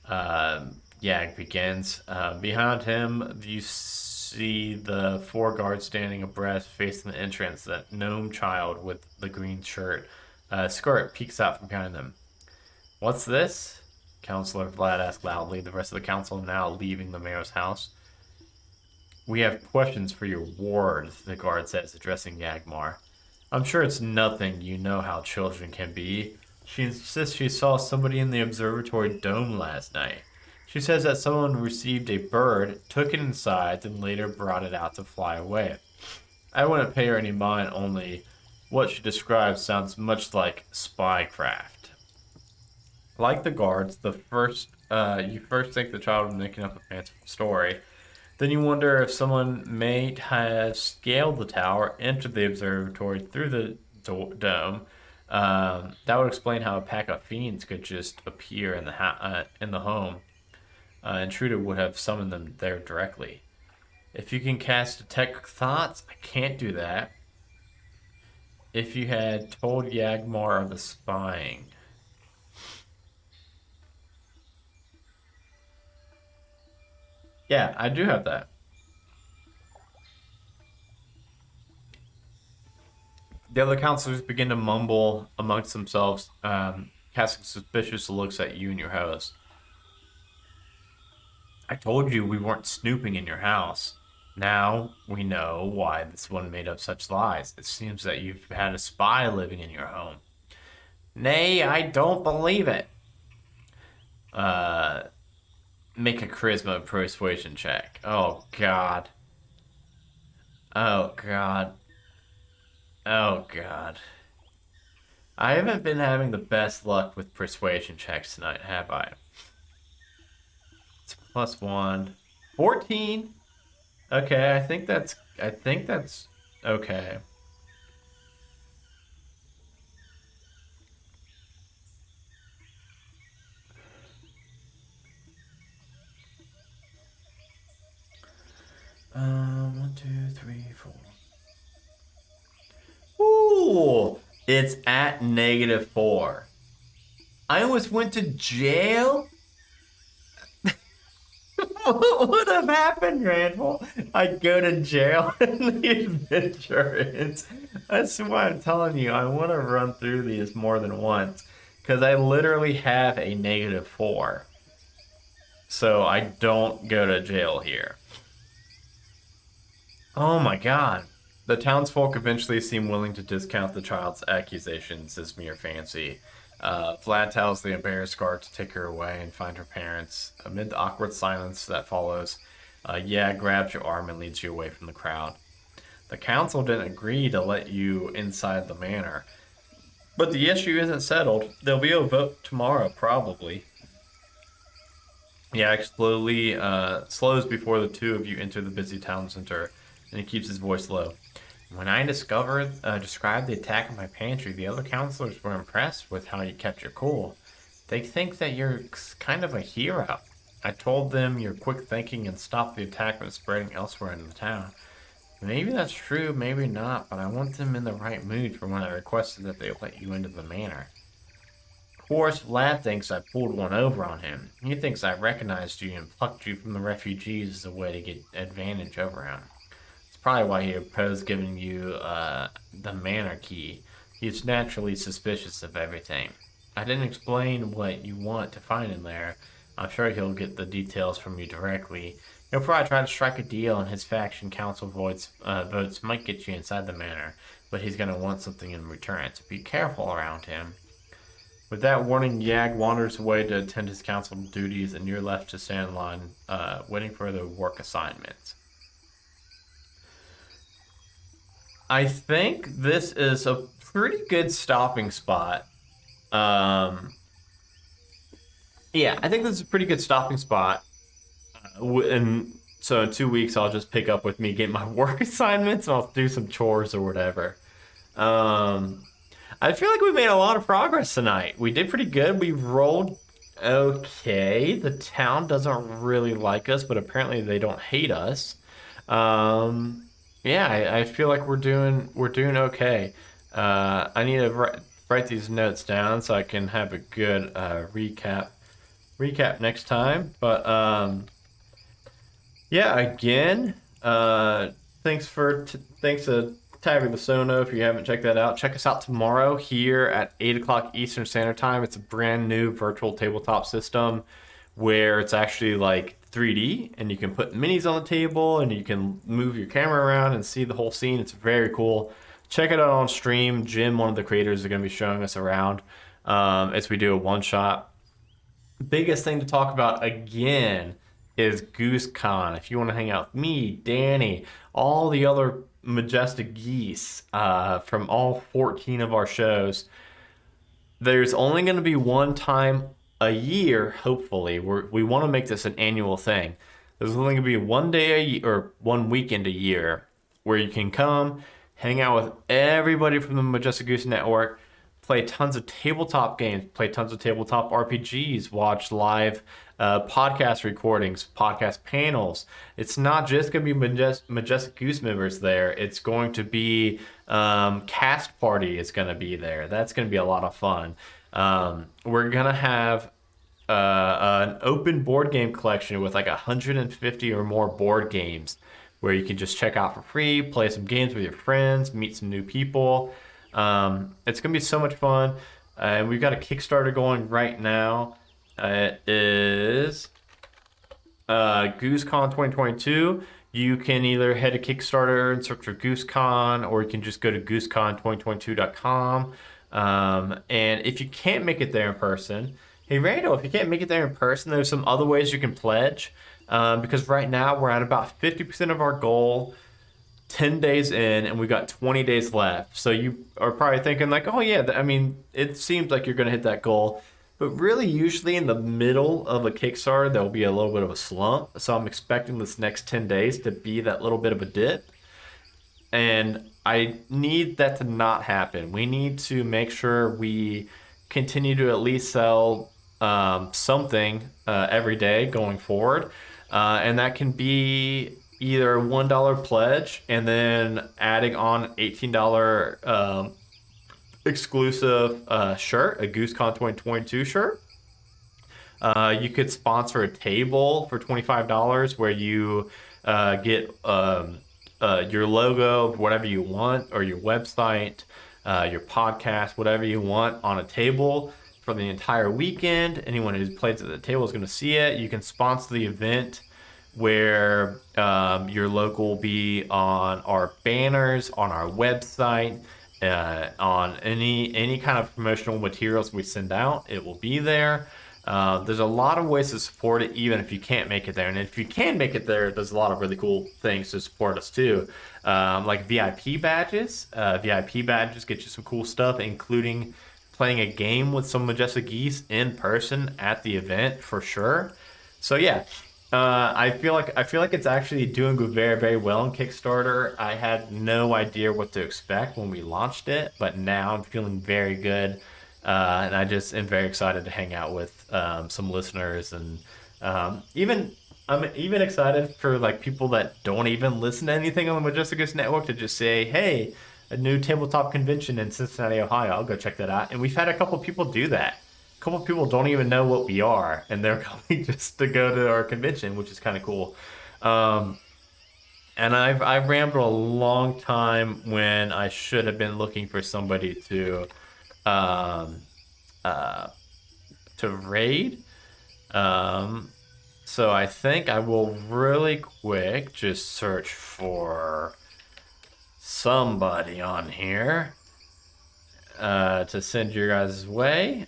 Yag begins. Behind him, you see the four guards standing abreast facing the entrance. That gnome child with the green skirt peeks out from behind them. What's this? Counselor Vlad asked loudly, the rest of the council now leaving the mayor's house. We have questions for your ward, the guard says, addressing Yagmar. I'm sure it's nothing. You know how children can be. She insists she saw somebody in the observatory dome last night. She says that someone received a bird, took it inside, then later brought it out to fly away. I wouldn't pay her any mind, only what she describes sounds much like spycraft. Like the guards, you first think the child was making up a fanciful story. Then you wonder if someone may have scaled the tower, entered the observatory through the dome. That would explain how a pack of fiends could just appear in the home. Intruder would have summoned them there directly. If you can cast detect thoughts, I can't do that. If you had told Yagmar of the spying. Yeah, I do have that. The other counselors begin to mumble amongst themselves, casting suspicious looks at you and your host. I told you we weren't snooping in your house. Now we know why this one made up such lies. It seems that you've had a spy living in your home. Nay, I don't believe it. Uh, Make a charisma persuasion check. Oh, God. Oh, God. Oh, God. I haven't been having the best luck with persuasion checks tonight, have I? It's +1. 14. Okay, I think that's okay. One, two, three, four. Ooh, it's at -4. I almost went to jail. What would have happened, Randall? I go to jail and the adventure ends. That's why I'm telling you, I want to run through these more than once. Because I literally have a -4. So I don't go to jail here. Oh my god. The townsfolk eventually seem willing to discount the child's accusations as mere fancy. Vlad tells the embarrassed guard to take her away and find her parents. Amid the awkward silence that follows, Yag grabs your arm and leads you away from the crowd. The council didn't agree to let you inside the manor, but the issue isn't settled. There'll be a vote tomorrow, probably. Yag slows before the two of you enter the busy town center, and he keeps his voice low. When I described the attack on my pantry, the other counselors were impressed with how you kept your cool. They think that you're kind of a hero. I told them your quick thinking and stopped the attack from spreading elsewhere in the town. Maybe that's true, maybe not, but I want them in the right mood for when I requested that they let you into the manor. Of course, Vlad thinks I pulled one over on him. He thinks I recognized you and plucked you from the refugees as a way to get advantage over him. Probably why he opposed giving you the manor key. He's naturally suspicious of everything. I didn't explain what you want to find in there. I'm sure he'll get the details from you directly. He'll probably try to strike a deal, and his faction council votes might get you inside the manor, but he's going to want something in return, so be careful around him. With that warning, Yag wanders away to attend his council duties, and you're left to stand in line, waiting for the work assignments. I think this is a pretty good stopping spot. Um, yeah, I think this is a pretty good stopping spot. And so in 2 weeks, I'll just pick up with me, get my work assignments, and I'll do some chores or whatever. Um, I feel like we made a lot of progress tonight. We did pretty good. We rolled okay. The town doesn't really like us, but apparently they don't hate us. Um, yeah, I feel like we're doing okay. I need to write these notes down so I can have a good recap next time. But yeah, again, thanks to Tavern the Sono. If you haven't checked that out, check us out tomorrow here at 8 o'clock Eastern Standard Time. It's a brand new virtual tabletop system where it's actually like 3D, and you can put minis on the table, and you can move your camera around and see the whole scene. It's very cool. Check it out on stream. Jim, one of the creators, is going to be showing us around as we do a one shot. Biggest thing to talk about again is GooseCon. If you want to hang out with me, Danny, all the other majestic geese from all 14 of our shows, there's only going to be one time a year, hopefully. We want to make this an annual thing. There's only going to be one day a year, or one weekend a year where you can come, hang out with everybody from the Majestic Goose Network, play tons of tabletop games, play tons of tabletop RPGs, watch live podcast recordings, podcast panels. It's not just going to be Majestic Goose members there. It's going to be Cast Party is going to be there. That's going to be a lot of fun. We're going to have an open board game collection with like 150 or more board games where you can just check out for free, play some games with your friends, meet some new people. It's going to be so much fun. And we've got a Kickstarter going right now. It is GooseCon 2022. You can either head to Kickstarter and search for GooseCon, or you can just go to goosecon2022.com. And if you can't make it there in person, hey Randall, if you can't make it there in person, there's some other ways you can pledge. Because right now we're at about 50% of our goal. 10 days in, and we've got 20 days left. So you are probably thinking like, oh yeah, I mean, it seems like you're going to hit that goal. But really, usually in the middle of a Kickstarter, there'll be a little bit of a slump. So I'm expecting this next 10 days to be that little bit of a dip. And I need that to not happen. We need to make sure we continue to at least sell something every day going forward. And that can be either a $1 pledge and then adding on $18 exclusive shirt, a GooseCon 2022 shirt. You could sponsor a table for $25 where you get your logo, whatever you want, or your website, your podcast, whatever you want on a table for the entire weekend. Anyone who plays at the table is going to see it. You can sponsor the event where your logo will be on our banners, on our website, on any kind of promotional materials we send out. It will be there. There's a lot of ways to support it, even if you can't make it there. And if you can make it there, there's a lot of really cool things to support us too, like VIP badges. VIP badges get you some cool stuff, including playing a game with some Majestic Geese in person at the event for sure. So yeah. I feel like it's actually doing very, very well on Kickstarter. I had no idea what to expect when we launched it, but now I'm feeling very good, and I just am very excited to hang out with some listeners, and even I'm even excited for like people that don't even listen to anything on the Majesticus Network to just say, "Hey, a new tabletop convention in Cincinnati, Ohio. I'll go check that out." And we've had a couple people do that. A couple people don't even know what we are, and they're coming just to go to our convention, which is kind of cool. Um, and I've rambled a long time when I should have been looking for somebody to um, to raid. So I think I will really quick just search for somebody on here to send your guys' way.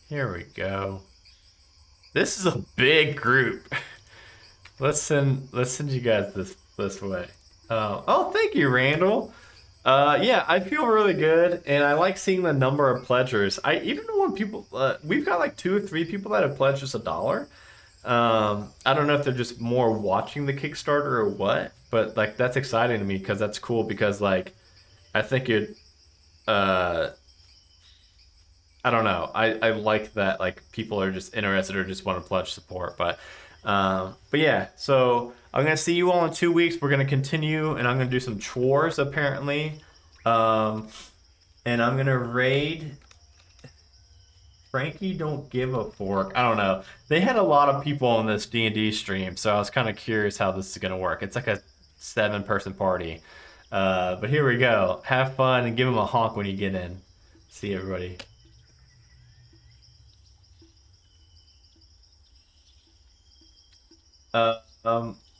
Here we go. This is a big group. Let's send you guys this way. Oh, thank you, Randall. Yeah, I feel really good, and I like seeing the number of pledgers. I even when people, we've got like 2 or 3 people that have pledged us $1. I don't know if they're just more watching the Kickstarter or what, but like that's exciting to me because that's cool because like I think it, I don't know. I like that like people are just interested or just want to pledge support. But yeah, so I'm gonna see you all in 2 weeks. We're gonna continue and I'm gonna do some chores apparently. And I'm gonna raid Frankie Don't Give a Fork. I don't know. They had a lot of people on this D&D stream, so I was kind of curious how this is gonna work. It's like a 7-person party. But here we go. Have fun and give them a honk when you get in. See everybody.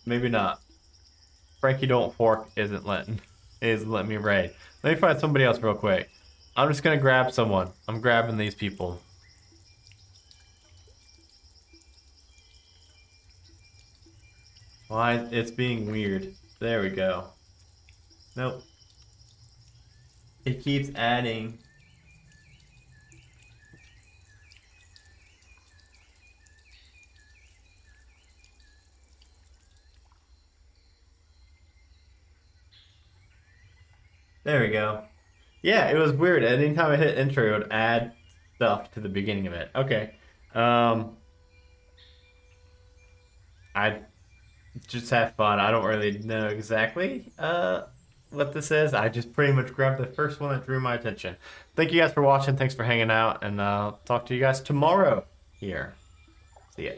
Maybe not. Frankie Don't Fork isn't letting me raid. Let me find somebody else real quick. I'm just gonna grab someone. I'm grabbing these people. Why it's being weird. There we go. Nope. It keeps adding. There we go. Yeah, it was weird. Anytime I hit intro, it would add stuff to the beginning of it. Okay. I just have fun. I don't really know exactly what this is. I just pretty much grabbed the first one that drew my attention. Thank you guys for watching. Thanks for hanging out, and I'll talk to you guys tomorrow here. See ya.